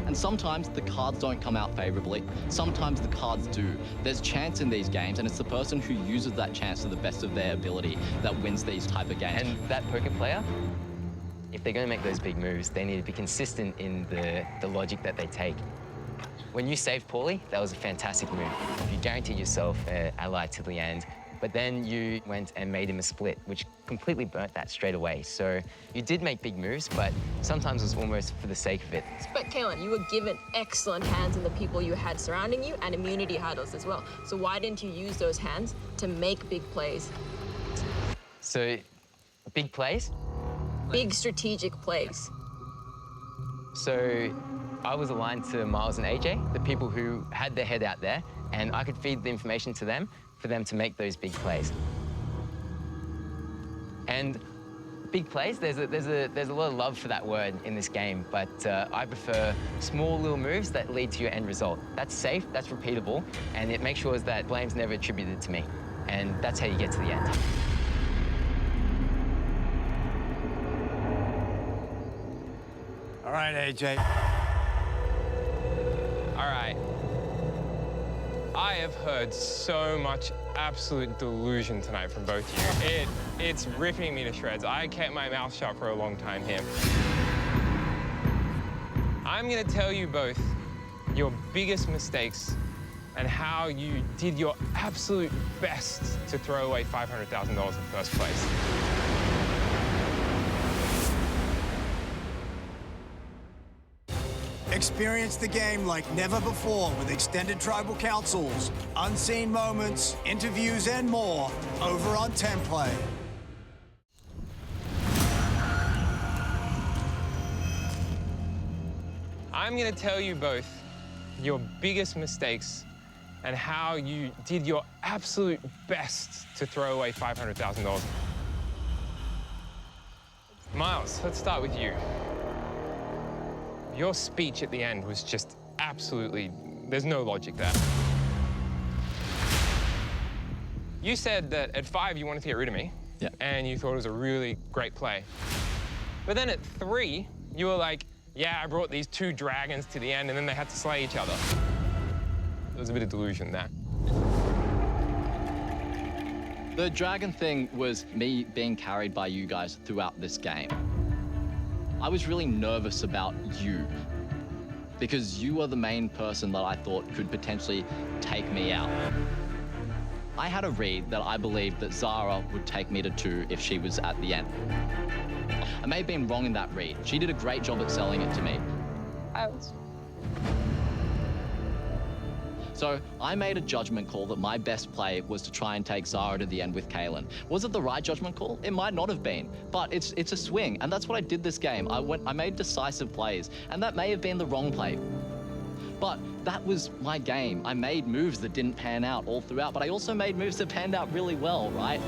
And sometimes the cards don't come out favorably. Sometimes the cards do. There's chance in these games, and it's the person who uses that chance to the best of their ability that wins these type of games. And that poker player, if they're going to make those big moves, they need to be consistent in the logic that they take. When you saved Paulie, that was a fantastic move. You guaranteed yourself an ally to the end, but then you went and made him a split, which completely burnt that straight away. So you did make big moves, but sometimes it was almost for the sake of it. But Kalen, you were given excellent hands in the people you had surrounding you and immunity idols as well. So why didn't you use those hands to make big plays? So big plays? Big strategic plays. So I was aligned to Miles and AJ, the people who had their head out there, and I could feed the information to them for them to make those big plays. And big plays, there's a lot of love for that word in this game, but I prefer small little moves that lead to your end result. That's safe, that's repeatable, and it makes sure that blame's never attributed to me. And that's how you get to the end. All right, AJ. All right. I have heard so much absolute delusion tonight from both of you. It's ripping me to shreds. I kept my mouth shut for a long time here. I'm gonna tell you both your biggest mistakes and how you did your absolute best to throw away $500,000 in first place. Experience the game like never before with extended tribal councils, unseen moments, interviews, and more over on 10play. I'm gonna tell you both your biggest mistakes and how you did your absolute best to throw away $500,000. Miles, let's start with you. Your speech at the end was just absolutely There's no logic there. You said that at 5 you wanted to get rid of me. Yeah. And you thought it was a really great play. But then at 3, you were like, yeah, I brought these 2 dragons to the end and then they had to slay each other. There was a bit of delusion there. The dragon thing was me being carried by you guys throughout this game. I was really nervous about you because you were the main person that I thought could potentially take me out. I had a read that I believed that Zara would take me to 2 if she was at the end. I may have been wrong in that read. She did a great job at selling it to me. I was. So I made a judgment call that my best play was to try and take Zara to the end with Kaylin. Was it the right judgment call? It might not have been, but it's a swing, and that's what I did this game. I made decisive plays, and that may have been the wrong play. But that was my game. I made moves that didn't pan out all throughout, but I also made moves that panned out really well, right?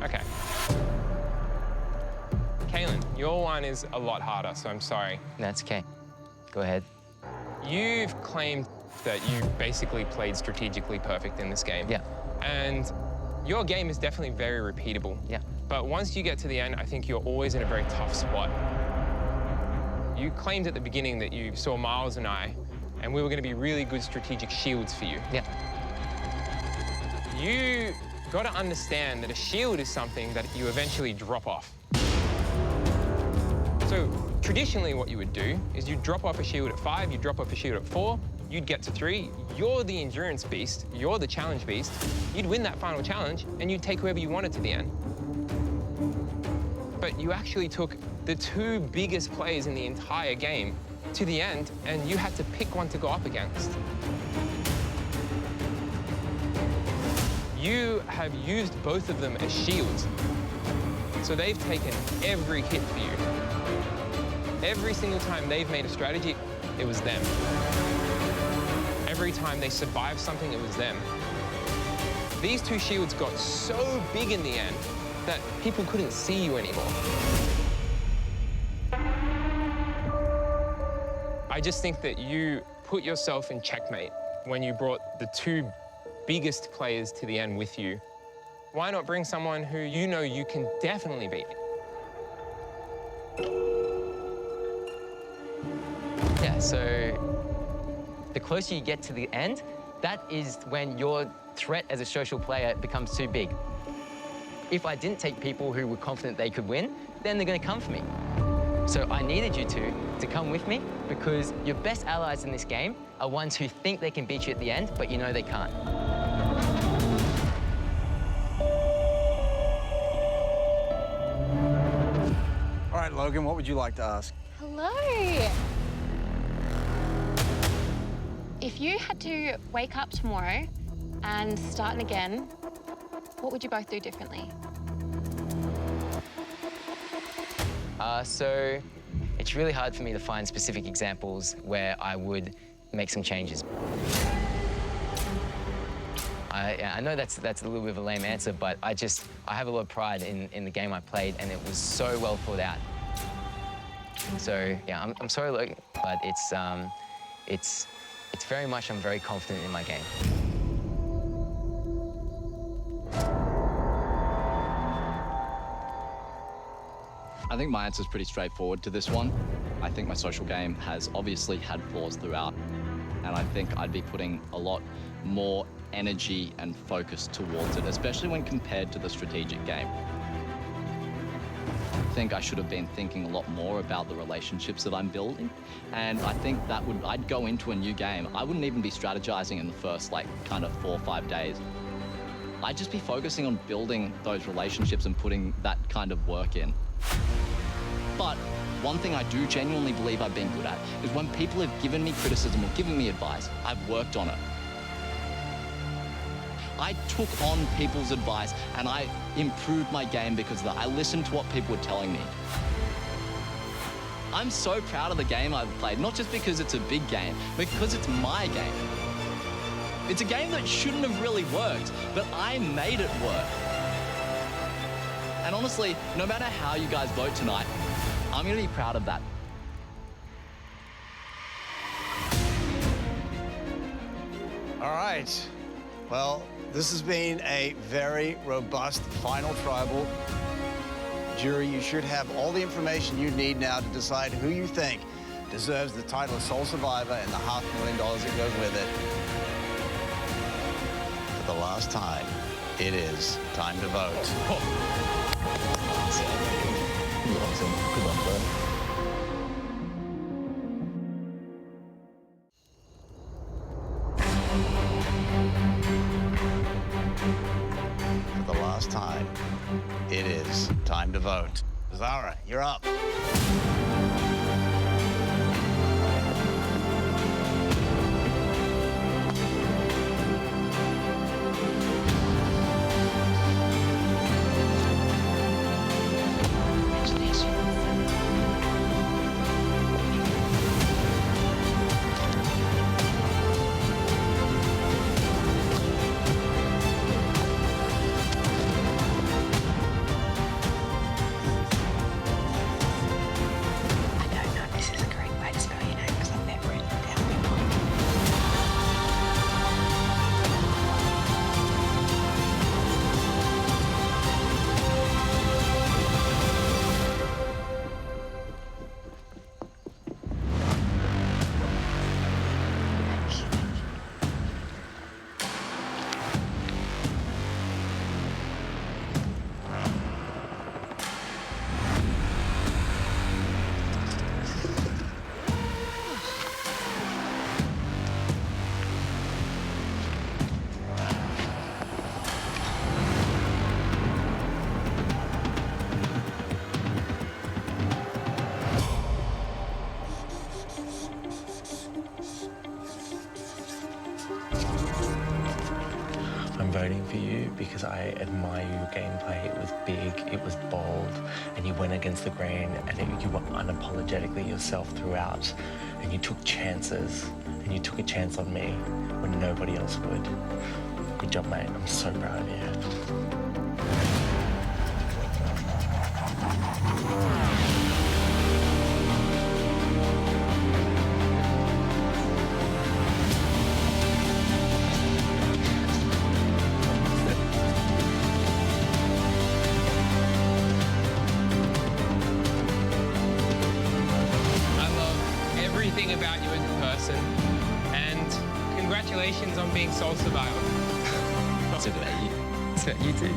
Okay. Kaylin, your one is a lot harder, so I'm sorry. That's okay. Go ahead. You've claimed that you basically played strategically perfect in this game. Yeah. And your game is definitely very repeatable. Yeah. But once you get to the end, I think you're always in a very tough spot. You claimed at the beginning that you saw Miles and I, and we were going to be really good strategic shields for you. Yeah. You got to understand that a shield is something that you eventually drop off. So traditionally what you would do is you'd drop off a shield at 5, you'd drop off a shield at 4, you'd get to 3, you're the endurance beast, you're the challenge beast, you'd win that final challenge and you'd take whoever you wanted to the end. But you actually took the 2 biggest players in the entire game to the end and you had to pick one to go up against. You have used both of them as shields. So they've taken every hit for you. Every single time they've made a strategy, it was them. Every time they survived something, it was them. These 2 shields got so big in the end that people couldn't see you anymore. I just think that you put yourself in checkmate when you brought the 2 biggest players to the end with you. Why not bring someone who you know you can definitely beat? Yeah, so the closer you get to the end, that is when your threat as a social player becomes too big. If I didn't take people who were confident they could win, then they're going to come for me. So I needed you to come with me because your best allies in this game are ones who think they can beat you at the end, but you know they can't. All right, Logan, what would you like to ask? Hello. If you had to wake up tomorrow and start again, what would you both do differently? So it's really hard for me to find specific examples where I would make some changes. I know that's a little bit of a lame answer, but I have a lot of pride in the game I played, and it was so well thought out. So yeah, I'm sorry, Logan, but it's very much I'm very confident in my game. I think my answer is pretty straightforward to this one. I think my social game has obviously had flaws throughout, and I think I'd be putting a lot more energy and focus towards it, especially when compared to the strategic game. I think I should have been thinking a lot more about the relationships that I'm building, and I think I'd go into a new game. I wouldn't even be strategizing in the first, kind of 4 or 5 days. I'd just be focusing on building those relationships and putting that kind of work in. But one thing I do genuinely believe I've been good at is when people have given me criticism or given me advice, I've worked on it. I took on people's advice and I improved my game because of that. I listened to what people were telling me. I'm so proud of the game I've played, not just because it's a big game, but because it's my game. It's a game that shouldn't have really worked, but I made it work. And honestly, no matter how you guys vote tonight, I'm gonna be proud of that. All right. Well, this has been a very robust final tribal. Jury, you should have all the information you need now to decide who you think deserves the title of Sole Survivor and the $500,000 that goes with it. For the last time, it is time to vote. Good luck, bro. For the last time, it is time to vote. Zara, you're up. I'm voting for you because I admire your gameplay. It was big, it was bold, and you went against the grain, and you were unapologetically yourself throughout, and you took chances, and you took a chance on me when nobody else would. Good job, mate. I'm so proud of you. Everything about you as a person, and congratulations on being Sole Survivor. It's about you. It's about you too.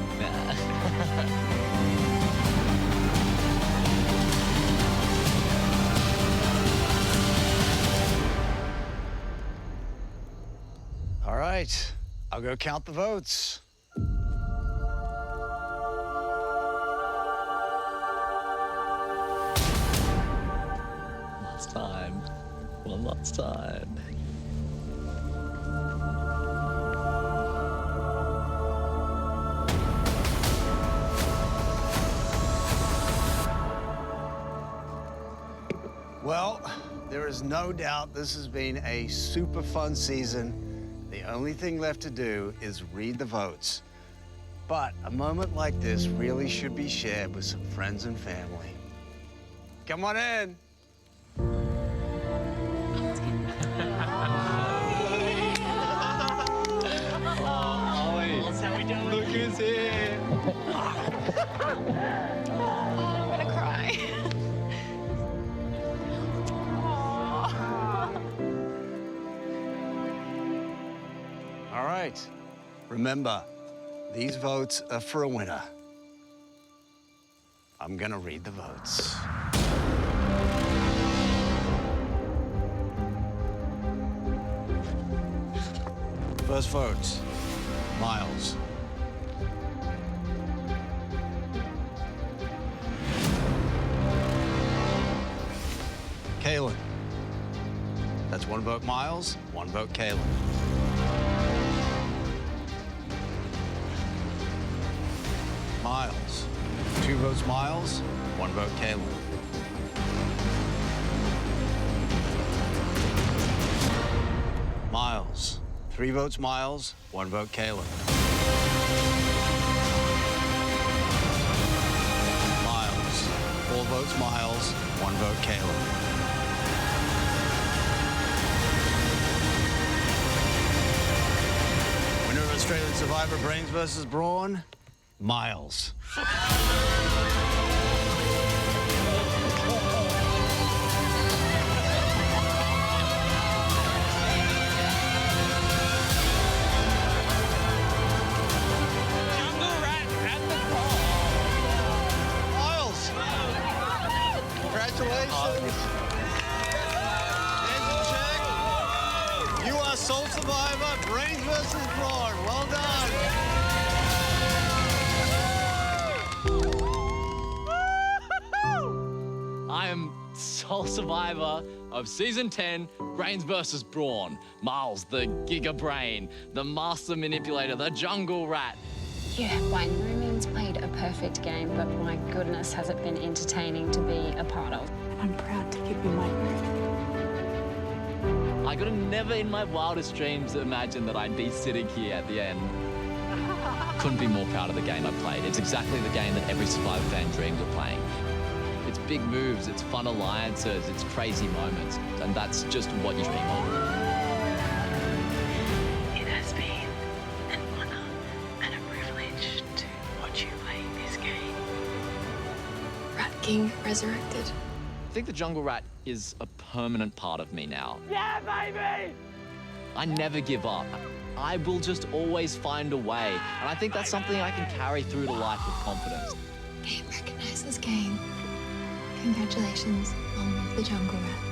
All right, I'll go count the votes. Last time. One last time. Well, there is no doubt this has been a super fun season. The only thing left to do is read the votes. But a moment like this really should be shared with some friends and family. Come on in. That's how we do it. Look who's here. I'm gonna cry. All right. Remember, these votes are for a winner. I'm gonna read the votes. First vote, Miles. Kaylin. That's one vote Miles, one vote Kaylin. Miles. Two votes Miles, one vote Kaylin. Miles. Three votes Miles, one vote Kaylin. Miles. Four votes Miles, one vote Kaylin. Australian Survivor Brains versus Brawn, Miles. Miles! Congratulations! Hands in check. You are sole survivor, Brains versus Brawn. Well done. I am sole survivor of Season 10, Brains vs. Brawn. Miles, the Giga Brain, the Master Manipulator, the Jungle Rat. Yeah, by no means played a perfect game, but my goodness, has it been entertaining to be a part of. I'm proud to give you my group. I could have never in my wildest dreams imagined that I'd be sitting here at the end. Couldn't be more proud of the game I played. It's exactly the game that every Survivor fan dreams of playing. It's big moves, it's fun alliances, it's crazy moments, and that's just what you dream of. It has been an honor and a privilege to watch you play this game. Rat King resurrected. I think the Jungle Rat is a permanent part of me now. Yeah, baby! I never give up. I will just always find a way, and I think that's something I can carry through to life with confidence. Game recognizes game. Congratulations, Mom of the Jungle Rat.